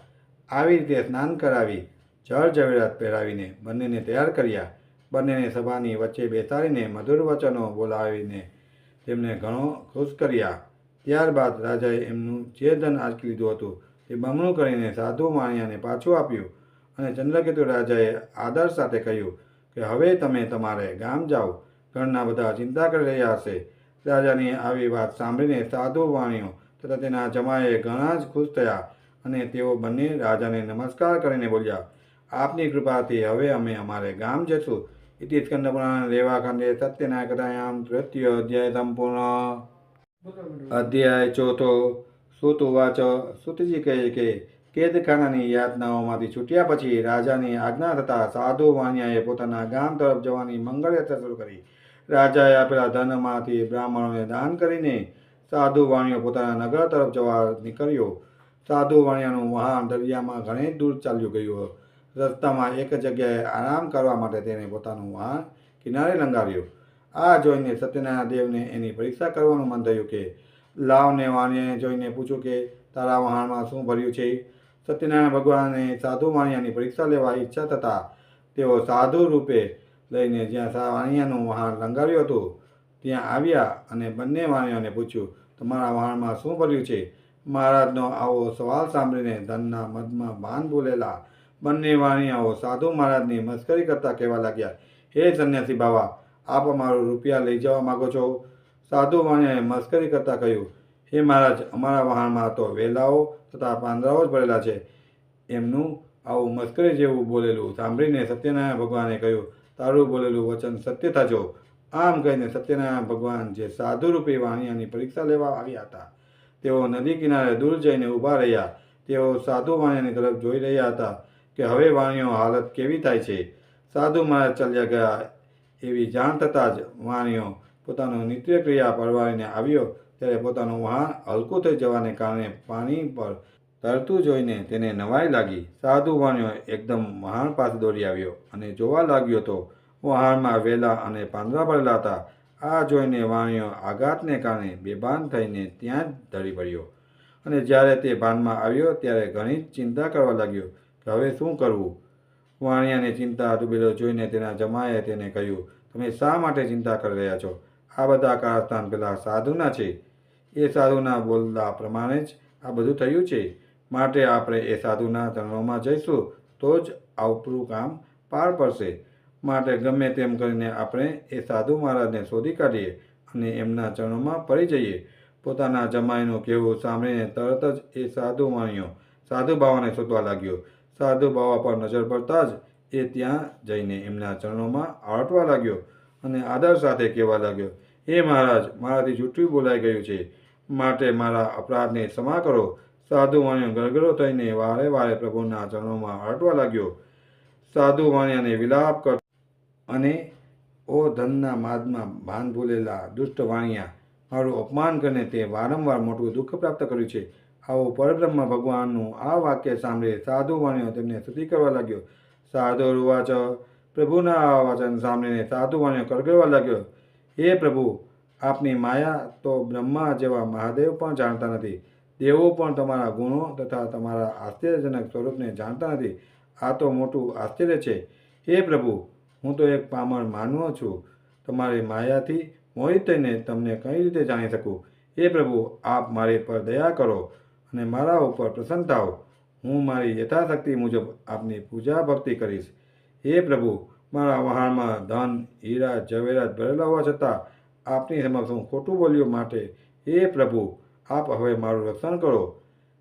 આવી રીતે સ્નાન કરાવી, જળ ઝવેરાત પહેરાવીને બંનેને તૈયાર કર્યા. બંનેને સભાની વચ્ચે બેસાડીને મધુર વચનો બોલાવીને તેમને ઘણો ખુશ કર્યા. ત્યારબાદ રાજાએ એમનું જે ધન આંચકી લીધું હતું તે બમણું કરીને સાધુ વાણિયાને પાછું આપ્યું અને ચંદ્રકેતુ રાજાએ આદર સાથે કહ્યું કે હવે તમે તમારે ગામ જાઓ. ઘરના બધા ચિંતા કરી રહ્યા હશે. રાજાની આવી વાત સાંભળીને સાધુ વાણિયો તથા તેના જમાએ ઘણા જ ખુશ થયા અને તેઓ બંને રાજાને નમસ્કાર કરીને બોલ્યા, આપની કૃપાથી હવે અમે અમારે ગામ જશું. ઇતિ સ્કંદ પુરાણ રેવાખંડે સત્યનારાયણ કથાયામ તૃતીય અધ્યાય સંપૂર્ણ. અધ્યાય ચોથો. સુત ઉવાચ. સુતજી કહે કે કેદખાનાની યાતનાઓમાંથી છૂટ્યા પછી રાજાની આજ્ઞા થતાં સાધુ વાણિયાએ પોતાના ગામ તરફ જવાની મંગળ યાત્રા શરૂ કરી. રાજાએ આપેલા ધનમાંથી બ્રાહ્મણોને દાન કરીને સાધુ વાણિયો પોતાના નગર તરફ જવા નીકળ્યો. સાધુ વાણિયાનું વહાણ દરિયામાં ઘણી દૂર ચાલ્યું ગયું. રસ્તામાં એક જગ્યાએ આરામ કરવા માટે તેણે પોતાનું વહાણ કિનારે લંગાવ્યું. આ જોઈને સત્યનારાયણ દેવને એની પરીક્ષા કરવાનું મન થયું કે લાવને વાણિયાને જોઈને પૂછ્યું કે તારા વહાણમાં શું ભર્યું છે. સત્યનારાયણ ભગવાને સાધુ વાણિયાની પરીક્ષા લેવા ઈચ્છા થતાં તેઓ સાધુ રૂપે લઈને જ્યાં વાણિયાનું વહાણ લંગાવ્યું હતું ત્યાં આવ્યા અને બંને વાણિયાઓને પૂછ્યું, તમારા વહાણમાં શું ભર્યું છે. મહારાજનો આવો સવાલ સાંભળીને ધનના મદમાં ભાન ભૂલેલા બંને વાણિયાઓ સાધુ મહારાજની મસ્કરી કરતા કહેવા લાગ્યા, હે સંન્યાસી બાવા, આપ અમારું રૂપિયા લઈ જવા માગો છો. સાધુ વાણિયાએ મસ્કરી કરતા કહ્યું, હે મહારાજ, અમારા વહાણમાં તો વેલાઓ તથા પાંદડાઓ જ ભરેલા છે. એમનું આવું મસ્કરી જેવું બોલેલું સાંભળીને સત્યનારાયણ ભગવાને કહ્યું, તારું બોલેલું વચન સત્ય થજો. આમ કહીને સત્યનારાયણ ભગવાન જે સાધુરૂપી વાણિયાની પરીક્ષા લેવા આવ્યા હતા તેઓ નદી કિનારે દૂર જઈને ઊભા રહ્યા. તેઓ સાધુ વાણિયાની તરફ જોઈ રહ્યા હતા કે હવે વાણિયો હાલત કેવી થાય છે. સાધુ મહારાજ ચાલ્યા ગયા એવી જાણ થતાં જ વાણિયો પોતાનું નિત્યક્રિયા પરવારીને આવ્યો ત્યારે પોતાનું વહાણ હલકું થઈ જવાને કારણે પાણી પર તરતું જોઈને તેને નવાઈ લાગી. સાધુ વાણિયો એકદમ વહાણ પાસે દોડી આવ્યો અને જોવા લાગ્યો તો વહાણમાં વેલા અને પાંદડા ભરેલા હતા. આ જોઈને વાણિયો આઘાતને કારણે બેભાન થઈને ત્યાં જ ઢળી પડ્યો અને જ્યારે તે ભાનમાં આવ્યો ત્યારે ઘણી ચિંતા કરવા લાગ્યો કે હવે શું કરવું. વાણિયાને ચિંતા ડૂબેલો જોઈને તેના જમાએ તેને કહ્યું, તમે શા માટે ચિંતા કરી રહ્યા છો. આ બધા કારસ્તાન પેલા સાધુના છે. એ સાધુના બોલતા પ્રમાણે જ આ બધું થયું છે. માટે આપણે એ સાધુના ચરણોમાં જઈશું તો જ આપણું કામ પાર પડશે. માટે ગમે તેમ કરીને આપણે એ સાધુ મહારાજને શોધી કાઢીએ અને એમના ચરણોમાં પડી જઈએ. પોતાના જમાઈનું કહેવું સાંભળીને તરત જ એ સાધુ વાણિયો સાધુ બાવાને શોધવા લાગ્યો. સાધુ બાવા પર નજર પડતા જ એ ત્યાં જઈને એમના ચરણોમાં આળટવા લાગ્યો અને આદર સાથે કહેવા લાગ્યો, હે મહારાજ, મારાથી જૂઠું બોલાઈ ગયું છે, માટે મારા અપરાધને ક્ષમા કરો. સાધુ વાણિયો ગળગળો થઈને વારે વારે પ્રભુના ચરણોમાં આળટવા લાગ્યો. સાધુ વાણિયાને વિલાપ કરતો અને ઓ ધનના માદમાં ભાન ભૂલેલા દુષ્ટ વાણિયા, મારું અપમાન કરીને તે વારંવાર મોટું દુઃખ પ્રાપ્ત કર્યું છે. આવો પરબ્રહ્મ ભગવાનનું આ વાક્ય સાંભળી સાધુ વાણિયો તેમને સ્તુતિ કરવા લાગ્યો. સાધુ રૂવાચ, પ્રભુના આ વચન સાંભળીને સાધુ વાણિયો કરગરવા લાગ્યો. હે પ્રભુ, આપની માયા તો બ્રહ્મા જેવા મહાદેવ પણ જાણતા નથી. દેવો પણ તમારા ગુણો તથા તમારા આશ્ચર્યજનક સ્વરૂપને જાણતા નથી. આ તો મોટું આશ્ચર્ય છે. હે પ્રભુ, હું તો એક પામર માનવો છું. તમારી માયાથી મોહિત થઈને તમને કઈ રીતે જાણી શકું? હે પ્રભુ, આપ મારી પર દયા કરો અને મારા ઉપર પ્રસન્ન થાઓ. હું મારી યથાશક્તિ મુજબ આપની પૂજા ભક્તિ કરીશ. હે પ્રભુ, મારા વહાણમાં ધન, હીરા, ઝવેરાત ભરેલા હોવા છતાં આપની સમક્ષ હું ખોટું બોલ્યો માટે હે પ્રભુ, આપ હવે મારું રક્ષણ કરો.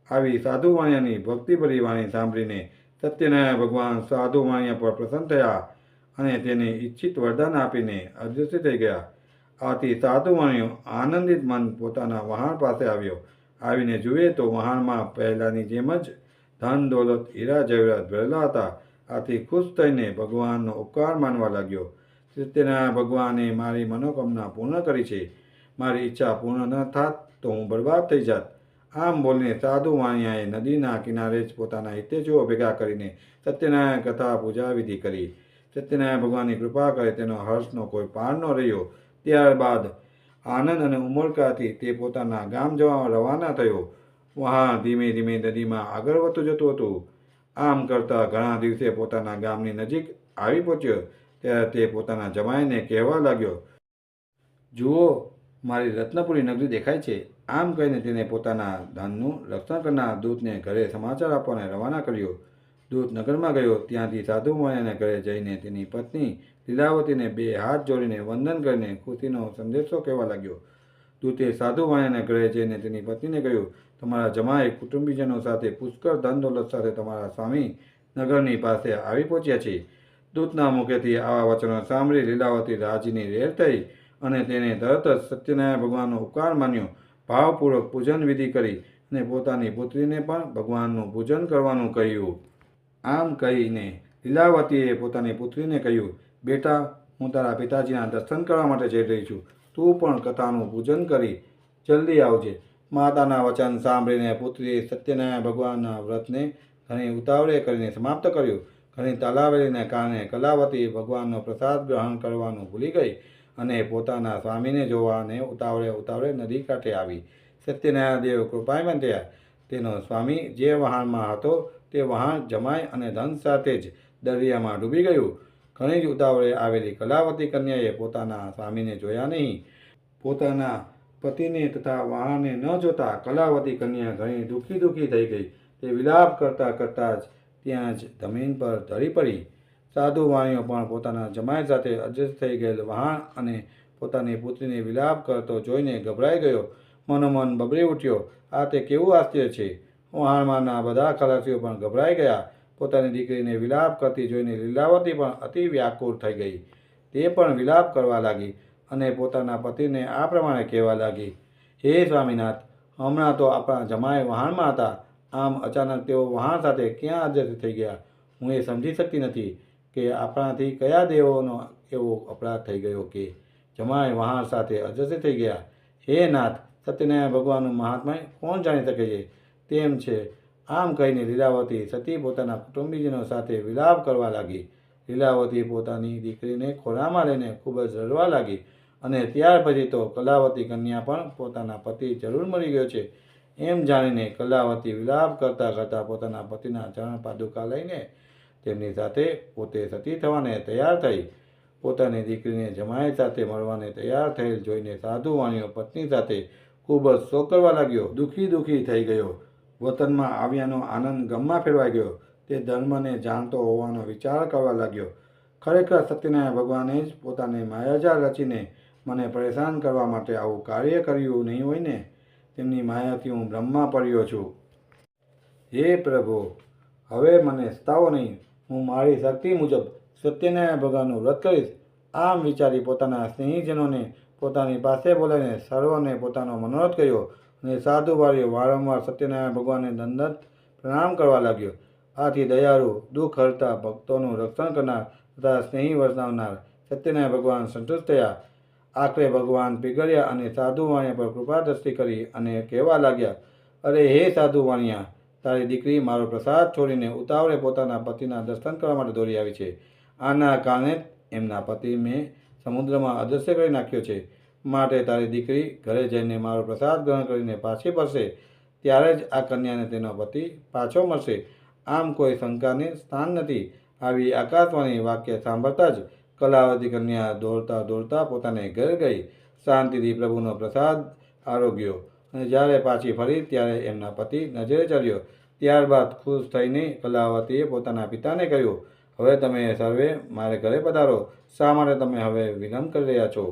આવી સાધુ વાણિયાની ભક્તિભરી વાણી સાંભળીને સત્યનારાયણ ભગવાન સાધુ વાણિયા પર પ્રસન્ન થયા અને તેને ઈચ્છિત વરદાન આપીને અદૃશ્ય થઈ ગયા. આથી સાધુ વાણિયો આનંદિત મન પોતાના વહાણ પાસે આવ્યો. આવીને જુએ તો વહાણમાં પહેલાંની જેમ જ ધન, દોલત, હીરા, જવેરાત ભરેલા હતા. આથી ખુશ થઈને ભગવાનનો ઉપકાર માનવા લાગ્યો. સત્યનારાયણ ભગવાને મારી મનોકામના પૂર્ણ કરી છે. મારી ઈચ્છા પૂર્ણ ન થાત તો હું બરબાદ થઈ જાત. આમ બોલીને સાધુ વાણિયાએ નદીના કિનારે જ પોતાના હિતેશુઓ ભેગા કરીને સત્યનારાયણ કથા પૂજા વિધિ કરી. સત્યનારાયણ ભગવાનની કૃપા કરે તેનો હર્ષનો કોઈ પાર ન રહ્યો. ત્યારબાદ આનંદ અને ઉમળકાથી તે પોતાના ગામ જવા રવાના થયો. વહાણ ધીમે ધીમે નદીમાં આગળ વધતું જતું હતું. આમ કરતાં ઘણા દિવસે પોતાના ગામની નજીક આવી પહોંચ્યો. ત્યારે તે પોતાના જમાઈને કહેવા લાગ્યો, જુઓ, મારી રત્નપુરી નગરી દેખાય છે. આમ કહીને તેને પોતાના ધનનું રક્ષણ કરનાર દૂતને ઘરે સમાચાર આપવાને રવાના કર્યો. દૂત નગરમાં ગયો. ત્યાંથી સાધુ વાણિયાના ઘરે જઈને તેની પત્ની લીલાવતીને બે હાથ જોડીને વંદન કરીને ખુશીનો સંદેશો કહેવા લાગ્યો. દૂતે સાધુ વાણિયાના ઘરે જઈને તેની પત્નીને કહ્યું, તમારા જમાઈ કુટુંબીજનો સાથે પુષ્કળ ધન દોલત સાથે તમારા સ્વામી નગરની પાસે આવી પહોંચ્યા છે. દૂતના મુખેથી આવા વચનો સાંભળી લીલાવતી રાજીની રેર થઈ અને તેને તરત જ સત્યનારાયણ ભગવાનનો ઉપકાર માન્યો. ભાવપૂર્વક પૂજન વિધિ કરી અને પોતાની પુત્રીને પણ ભગવાનનું પૂજન કરવાનું કહ્યું. આમ કહીને લીલાવતીએ પોતાની પુત્રીને કહ્યું, બેટા, હું તારા પિતાજીના દર્શન કરવા માટે જઈ રહી છું. તું પણ કથાનું પૂજન કરી જલ્દી આવજે. માતાના વચન સાંભળીને પુત્રીએ સત્યનારાયણ ભગવાનના વ્રતને ઘણી ઉતાવળે કરીને સમાપ્ત કર્યું. ઘણી તાલાવેલીને કારણે કલાવતી ભગવાનનો પ્રસાદ ગ્રહણ કરવાનું ભૂલી ગઈ અને પોતાના સ્વામીને જોવાને ઉતાવળે નદી કાંઠે આવી. સત્યનારાયણ દેવ કૃપાયમાન થયા. તેનો સ્વામી જે વહાણમાં હતો તે વહાણ જમાઈ અને ધન સાથે જ દરિયામાં ડૂબી ગયું. ઘણી જ ઉતાવળે આવેલી કલાવતી કન્યાએ પોતાના સ્વામીને જોયા નહીં. પોતાના પતિને તથા વહાણને ન જોતા કલાવતી કન્યા ઘણી દુઃખી થઈ ગઈ. તે વિલાપ કરતાં કરતાં જ ત્યાં જ જમીન પર ઢળી પડી. સાધુ વાણિયો પણ પોતાના જમાઈ સાથે અદૃશ્ય થઈ ગયેલ વહાણ અને પોતાની પુત્રીને વિલાપ કરતો જોઈને ગભરાઈ ગયો. મનોમન બબડી ઉઠ્યો, આ તે કેવું આશ્ચર્ય છે! વહાણમાંના બધા ખલાસીઓ પણ ગભરાઈ ગયા. પોતાની દીકરીને વિલાપ કરતી જોઈને લીલાવતી પણ અતિ વ્યાકુળ થઈ ગઈ. તે પણ વિલાપ કરવા લાગી અને પોતાના પતિને આ પ્રમાણે કહેવા લાગી, હે સ્વામીનાથ, હમણાં તો આપણા જમાઈ વહાણમાં હતા. આમ અચાનક તેઓ વહાણ સાથે ક્યાં અદૃશ્ય થઈ ગયા? હું એ સમજી શકતી નથી કે આપણાથી કયા દેવોનો એવો અપરાધ થઈ ગયો કે જમાઈ વહાણ સાથે અદૃશ્ય થઈ ગયા. હે નાથ, સત્યનારાયણ ભગવાનનું મહાત્મ્ય કોણ જાણી શકે છે? તેમ છે. આમ કહીને લીલાવતી સતી પોતાના કુટુંબીજનો સાથે વિલાપ કરવા લાગી. લીલાવતી પોતાની દીકરીને ખોળામાં લઈને ખૂબ જ રડવા લાગી અને ત્યાર પછી તો કલાવતી કન્યા પણ પોતાના પતિ જરૂર મરી ગયો છે એમ જાણીને કલાવતી વિલાપ કરતાં કરતાં પોતાના પતિના ચરણ પાદુકા લઈને તેમની સાથે પોતે સતી થવાને તૈયાર થઈ. પોતાની દીકરીને જમાઈ સાથે મળવાને તૈયાર થયેલ જોઈને સાધુ વાણિયો પત્ની સાથે ખૂબ જ શોક કરવા લાગ્યો. દુઃખી થઈ ગયો. વતનમાં આવ્યાનો આનંદ ગમમાં ફેરવાઈ ગયો. તે ધર્મને જાણતો હોવાનો વિચાર કરવા લાગ્યો. ખરેખર સત્યનારાયણ ભગવાને જ પોતાને માયાજાળ રચીને મને પરેશાન કરવા માટે આવું કાર્ય કર્યું નહીં હોય ને. તેમની માયાથી હું બ્રહ્મા પડ્યો છું. હે પ્રભુ, હવે મને સતાવો નહીં. હું મારી શક્તિ મુજબ સત્યનારાયણ ભગવાનનું વ્રત કરીશ. આમ વિચારી પોતાના સ્નેહીજનોને પોતાની પાસે બોલાવીને સર્વને પોતાનો મનોરથ કહ્યો અને સાધુ વાળીઓ વારંવાર સત્યનારાયણ ભગવાનને દંડવત પ્રણામ કરવા લાગ્યો. આથી દયાળુ, દુઃખ હરતા, ભક્તોનું રક્ષણ કરનાર તથા સ્નેહી વરસાવનાર સત્યનારાયણ ભગવાન સંતુષ્ટ થયા. આખરે ભગવાન પીગળ્યા અને સાધુ વાણિયા પર કૃપા દ્રષ્ટિ કરી અને કહેવા લાગ્યા, અરે હે સાધુ વાણિયા, તારી દીકરી મારો પ્રસાદ છોડીને ઉતાવળે પોતાના પતિના દર્શન કરવા માટે દોડી આવી છે. આના કારણે એમના પતિ મેં સમુદ્રમાં અદૃશ્ય કરી નાખ્યો છે. માટે તારી દીકરી ઘરે જઈને મારો પ્રસાદ ગ્રહણ કરીને પાછી ફરશે, ત્યારે જ આ કન્યાને તેનો પતિ પાછો મળશે. આમ કોઈ શંકાને સ્થાન નથી. આવી આકાશવાણી વાક્ય સાંભળતા જ કલાવતી કન્યા દોડતા દોડતા પોતાને ઘરે ગઈ, શાંતિથી પ્રભુનો પ્રસાદ આરોગ્યો અને જ્યારે પાછી ફરી ત્યારે એમના પતિ નજરે ચડ્યો. ત્યારબાદ ખુશ થઈને કલાવતીએ પોતાના પિતાને કહ્યું, હવે તમે સર્વે મારે ઘરે પધારો. શા માટે તમે હવે વિલંબ કરી રહ્યા છો?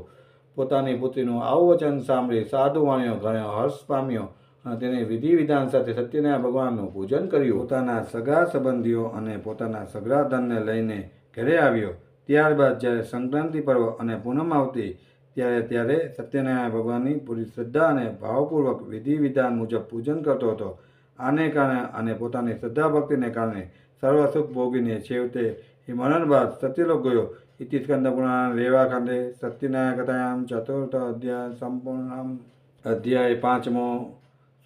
પોતાની પુત્રીનું આવું વચન સાંભળી સાધુ વાણિયો ઘણો હર્ષ પામ્યો અને તેને વિધિ વિધાન સાથે સત્યનારાયણ ભગવાનનું પૂજન કર્યું. પોતાના સગા સંબંધીઓ અને પોતાના સગા ધનને લઈને ઘરે આવ્યો. ત્યારબાદ જ્યારે સંક્રાંતિ પર્વ અને પૂનમ આવતી ત્યારે સત્યનારાયણ ભગવાનની પૂરી શ્રદ્ધા અને ભાવપૂર્વક વિધિ વિધાન મુજબ પૂજન કરતો હતો. આને કારણે અને પોતાની શ્રદ્ધા ભક્તિને કારણે સર્વ સુખ ભોગીને છેવટે એ મરણ બાદ સત્યલોક ગયો. ઇતિ સ્કંદ પુરાણ રેવાખંડે સત્યનારાયણ કથાયામ ચતુર્થ અધ્યાય સંપૂર્ણમ. અધ્યાય 5મો.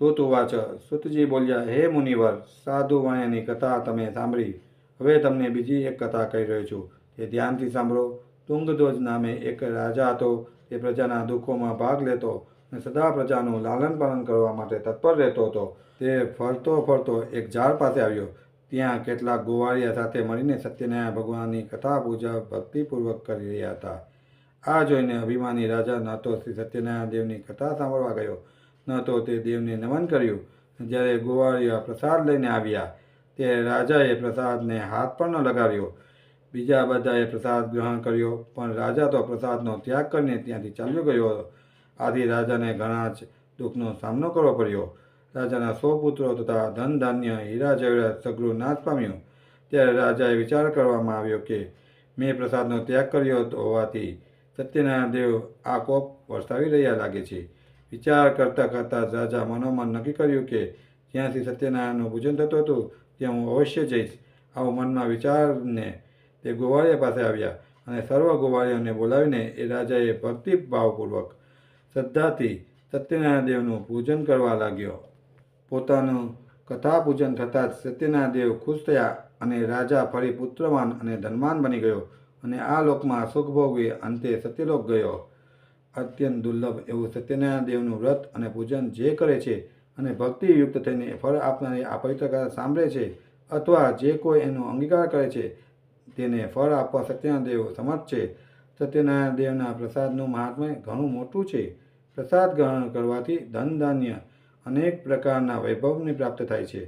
સુત ઉવાચ. સુતજી બોલ્યા, હે મુનિવર, સાધુ વાણિયાની કથા તમે સાંભળી. હવે તમને બીજી એક કથા કહી રહ્યો છું, તે ધ્યાનથી સાંભળો. તુંગધ્વજ નામે એક રાજા હતો. તે પ્રજાના દુઃખોમાં ભાગ લેતો અને સદા પ્રજાનું લાલન પાલન કરવા માટે તત્પર રહેતો હતો. તે ફરતો ફરતો એક ઝાડ પાસે આવ્યો. ત્યાં કેટલાક ગોવાળિયા સાથે મળીને સત્યનારાયણ ભગવાનની કથા પૂજા ભક્તિપૂર્વક કરી રહ્યા હતા. આ જોઈને અભિમાની રાજા ન તો શ્રી સત્યનારાયણ દેવની કથા સાંભળવા ગયો, ન તો તે દેવને નમન કર્યું. જ્યારે ગોવાળિયા પ્રસાદ લઈને આવ્યા ત્યારે રાજાએ પ્રસાદને હાથ પણ ન લગાવ્યો. બીજા બધાએ પ્રસાદ ગ્રહણ કર્યો, પણ રાજા તો પ્રસાદનો ત્યાગ કરીને ત્યાંથી ચાલ્યો ગયો. આથી રાજાને ઘણા જ દુઃખનો સામનો કરવો પડ્યો. રાજાના 100 પુત્રો તથા ધન ધાન્ય હીરા જવેરાત સઘળું નાશ પામ્યું. ત્યારે રાજાએ વિચાર કરવામાં આવ્યો કે મેં પ્રસાદનો ત્યાગ કર્યો હોવાથી સત્યનારાયણ દેવ આ કોપ વરસાવી રહ્યા લાગે છે. વિચાર કરતાં કરતાં રાજા મનોમન નક્કી કર્યું કે જ્યાંથી સત્યનારાયણનું પૂજન થતું હતું ત્યાં હું અવશ્ય જઈશ. આવો મનમાં વિચારને તે ગોવાળિયા પાસે આવ્યા અને સર્વ ગોવાળિયાને બોલાવીને એ રાજાએ ભક્તિભાવપૂર્વક શ્રદ્ધાથી સત્યનારાયણ દેવનું પૂજન કરવા લાગ્યો. પોતાનું કથા પૂજન થતાં જ સત્યનારાયણ દેવ ખુશ થયા અને રાજા ફરી પુત્રવાન અને ધનવાન બની ગયો અને આ લોકમાં સુખ ભોગવી અંતે સત્યલોક ગયો. અત્યંત દુર્લભ એવું સત્યનારાયણ દેવનું વ્રત અને પૂજન જે કરે છે અને ભક્તિયુક્ત થઈને ફળ આપનારી આ પવિત્ર કથા સાંભળે છે અથવા જે કોઈ એનો અંગીકાર કરે છે તેને ફળ આપવા સત્યનારાયણ દેવ સમર્થ છે. સત્યનારાયણ દેવના પ્રસાદનું મહાત્મ્ય ઘણું મોટું છે. પ્રસાદ ગ્રહણ કરવાથી ધન ધાન્ય અનેક પ્રકારના વૈભવની પ્રાપ્ત થાય છે.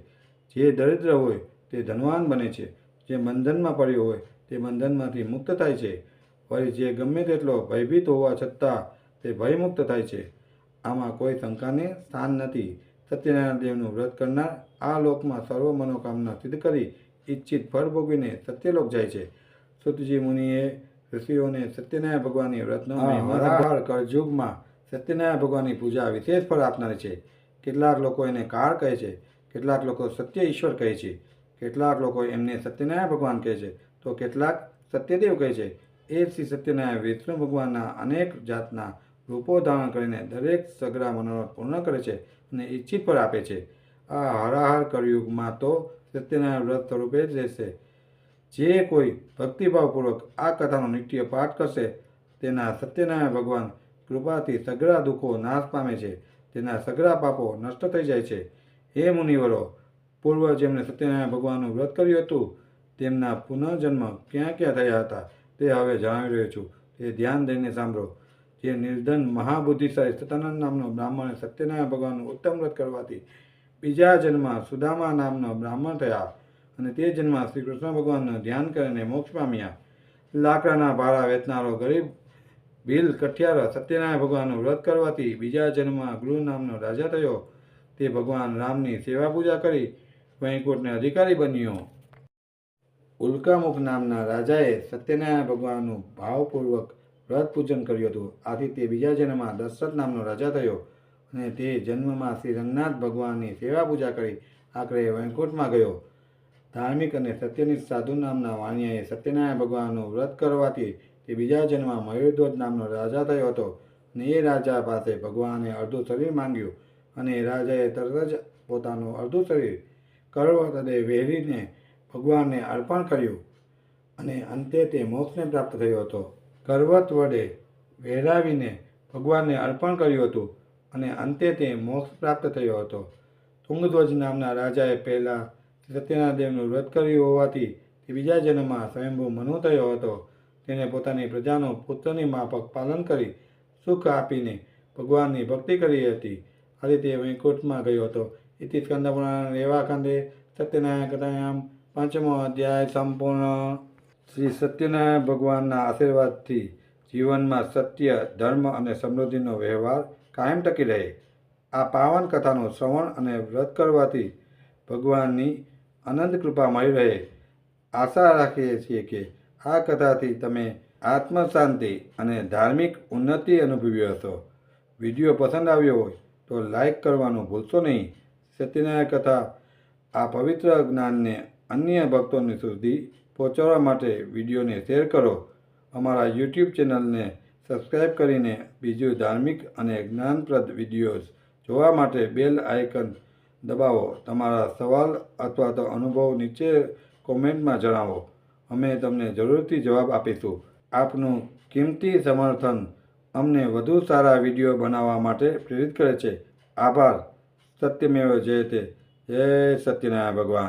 જે દરિદ્ર હોય તે ધનવાન બને છે. જે બંધનમાં પડ્યો હોય તે બંધનમાંથી મુક્ત થાય છે. વળી જે ગમે તેટલો ભયભીત હોવા છતાં તે ભયમુક્ત થાય છે. આમાં કોઈ શંકાને સ્થાન નથી. સત્યનારાયણ દેવનું વ્રત કરનાર આ લોકમાં સર્વ મનોકામના સિદ્ધ કરી ઈચ્છિત ફળ ભોગવીને સત્યલોક જાય છે. સુતજી મુનિએ ઋષિઓને સત્યનારાયણ ભગવાનની વ્રતનો મહિમા કળયુગમાં સત્યનારાયણ ભગવાનની પૂજા વિશેષ ફળ આપનારી છે. કેટલાક લોકો એને કાળ કહે છે, કેટલાક લોકો સત્ય ઈશ્વર કહે છે, કેટલાક લોકો એમને સત્યનારાયણ ભગવાન કહે છે, તો કેટલાક સત્યદેવ કહે છે. એ શ્રી સત્યનારાયણ વિષ્ણુ ભગવાનના અનેક જાતના રૂપો ધારણ કરીને દરેક સઘળા મનોરથ પૂર્ણ કરે છે અને ઈચ્છિત ફળ આપે છે. આ હરાહર કળયુગમાં તો સત્યનારાયણ વ્રત સ્વરૂપે જ રહેશે. જે કોઈ ભક્તિભાવપૂર્વક આ કથાનો નિત્ય પાઠ કરશે તેના સત્યનારાયણ ભગવાન કૃપાથી સઘળા દુઃખો નાશ પામે છે. તેના સઘળા પાપો નષ્ટ થઈ જાય છે. હે મુનિવરો, પૂર્વ જેમણે સત્યનારાયણ ભગવાનનું વ્રત કર્યું હતું તેમના પુનઃજન્મ ક્યાં ક્યાં થયા હતા તે હવે જણાવી રહ્યો છું. તે ધ્યાન દઈને સાંભળો. જે નિર્ધન મહાબુદ્ધિશાળી સતાનંદ નામનો બ્રાહ્મણ સત્યનારાયણ ભગવાનનું ઉત્તમ વ્રત કરવાથી બીજા જન્મમાં સુદામા નામનો બ્રાહ્મણ થયા અને તે જન્મમાં શ્રી કૃષ્ણ ભગવાનનું ધ્યાન કરીને મોક્ષ પામ્યા. લાકડાના ભાડા વેચનારો ગરીબ ભીલ કઠિયાર સત્યનારાયણ ભગવાનનું વ્રત કરવાથી બીજા જન્મમાં ગૃહ નામનો રાજા થયો. તે ભગવાન રામની સેવા પૂજા કરી વૈકુંઠને અધિકારી બન્યો. ઉલ્કામુખ નામના રાજાએ સત્યનારાયણ ભગવાનનું ભાવપૂર્વક વ્રત પૂજન કર્યું હતું. આથી તે બીજા જન્મમાં દશરથ નામનો રાજા થયો અને તે જન્મમાં શ્રી રંગનાથ ભગવાનની સેવા પૂજા કરી આખરે વૈકુંઠમાં ગયો. ધાર્મિક અને સત્યનિષ્ઠ સાધુ નામના વાણિયાએ સત્યનારાયણ ભગવાનનું વ્રત કરવાથી તે બીજા જન્મમાં મયુરધ્વજ નામનો રાજા થયો હતો અને એ રાજા પાસે ભગવાને અડધું શરીર માંગ્યું અને રાજાએ તરત જ પોતાનું અડધું શરીર કર્વતદે વહેરીને ભગવાનને અર્પણ કર્યું અને અંતે તે મોક્ષને પ્રાપ્ત થયો હતો. કર્વત વડે વહેરાવીને ભગવાનને અર્પણ કર્યું હતું અને અંતે તે મોક્ષ પ્રાપ્ત થયો હતો. તુંગધ્વજ નામના રાજાએ પહેલાં સત્યનારાયણ દેવનું વ્રત કર્યું હોવાથી તે બીજા જન્મમાં સ્વયંભૂ મનુ થયો હતો. તેણે પોતાની પ્રજાનું પુત્રની માફક પાલન કરી સુખ આપીને ભગવાનની ભક્તિ કરી હતી. આથી તે વૈકુંઠમાં ગયો હતો. ઇતિ સ્કંદપુરાણ રેવાખંડે સત્યનારાયણ કથાયામ 5મો અધ્યાય સંપૂર્ણ. શ્રી સત્યનારાયણ ભગવાનના આશીર્વાદથી જીવનમાં સત્ય, ધર્મ અને સમૃદ્ધિનો વ્યવહાર કાયમ ટકી રહે. આ પાવન કથાનું શ્રવણ અને વ્રત કરવાથી ભગવાનની અનંત કૃપા મળી રહે. આશા રાખીએ છીએ કે આ કથાથી તમે આત્મશાંતિ અને ધાર્મિક ઉન્નતિ અનુભવી હશો. વિડીયો પસંદ આવ્યો હોય તો લાઈક કરવાનું ભૂલશો નહીં. સત્યનારાયણ કથા આ પવિત્ર જ્ઞાનને અન્ય ભક્તોની સુધી પહોંચાડવા માટે વિડીયોને શેર કરો. અમારા યુટ્યુબ ચેનલને સબસ્ક્રાઈબ કરીને બીજું ધાર્મિક અને જ્ઞાનપ્રદ વિડીયોઝ જોવા માટે બેલ આઇકન દબાવો. તમારા સવાલ અથવા તો અનુભવ નીચે કોમેન્ટમાં જણાવો. અમે તમને જરૂરથી જવાબ આપીશું. આપનું કિંમતી સમર્થન અમને વધુ સારા વિડીયો બનાવવા માટે પ્રેરિત કરે છે. આભાર. સત્યમેવ જયતે. જય સત્યનારાયણ ભગવાન.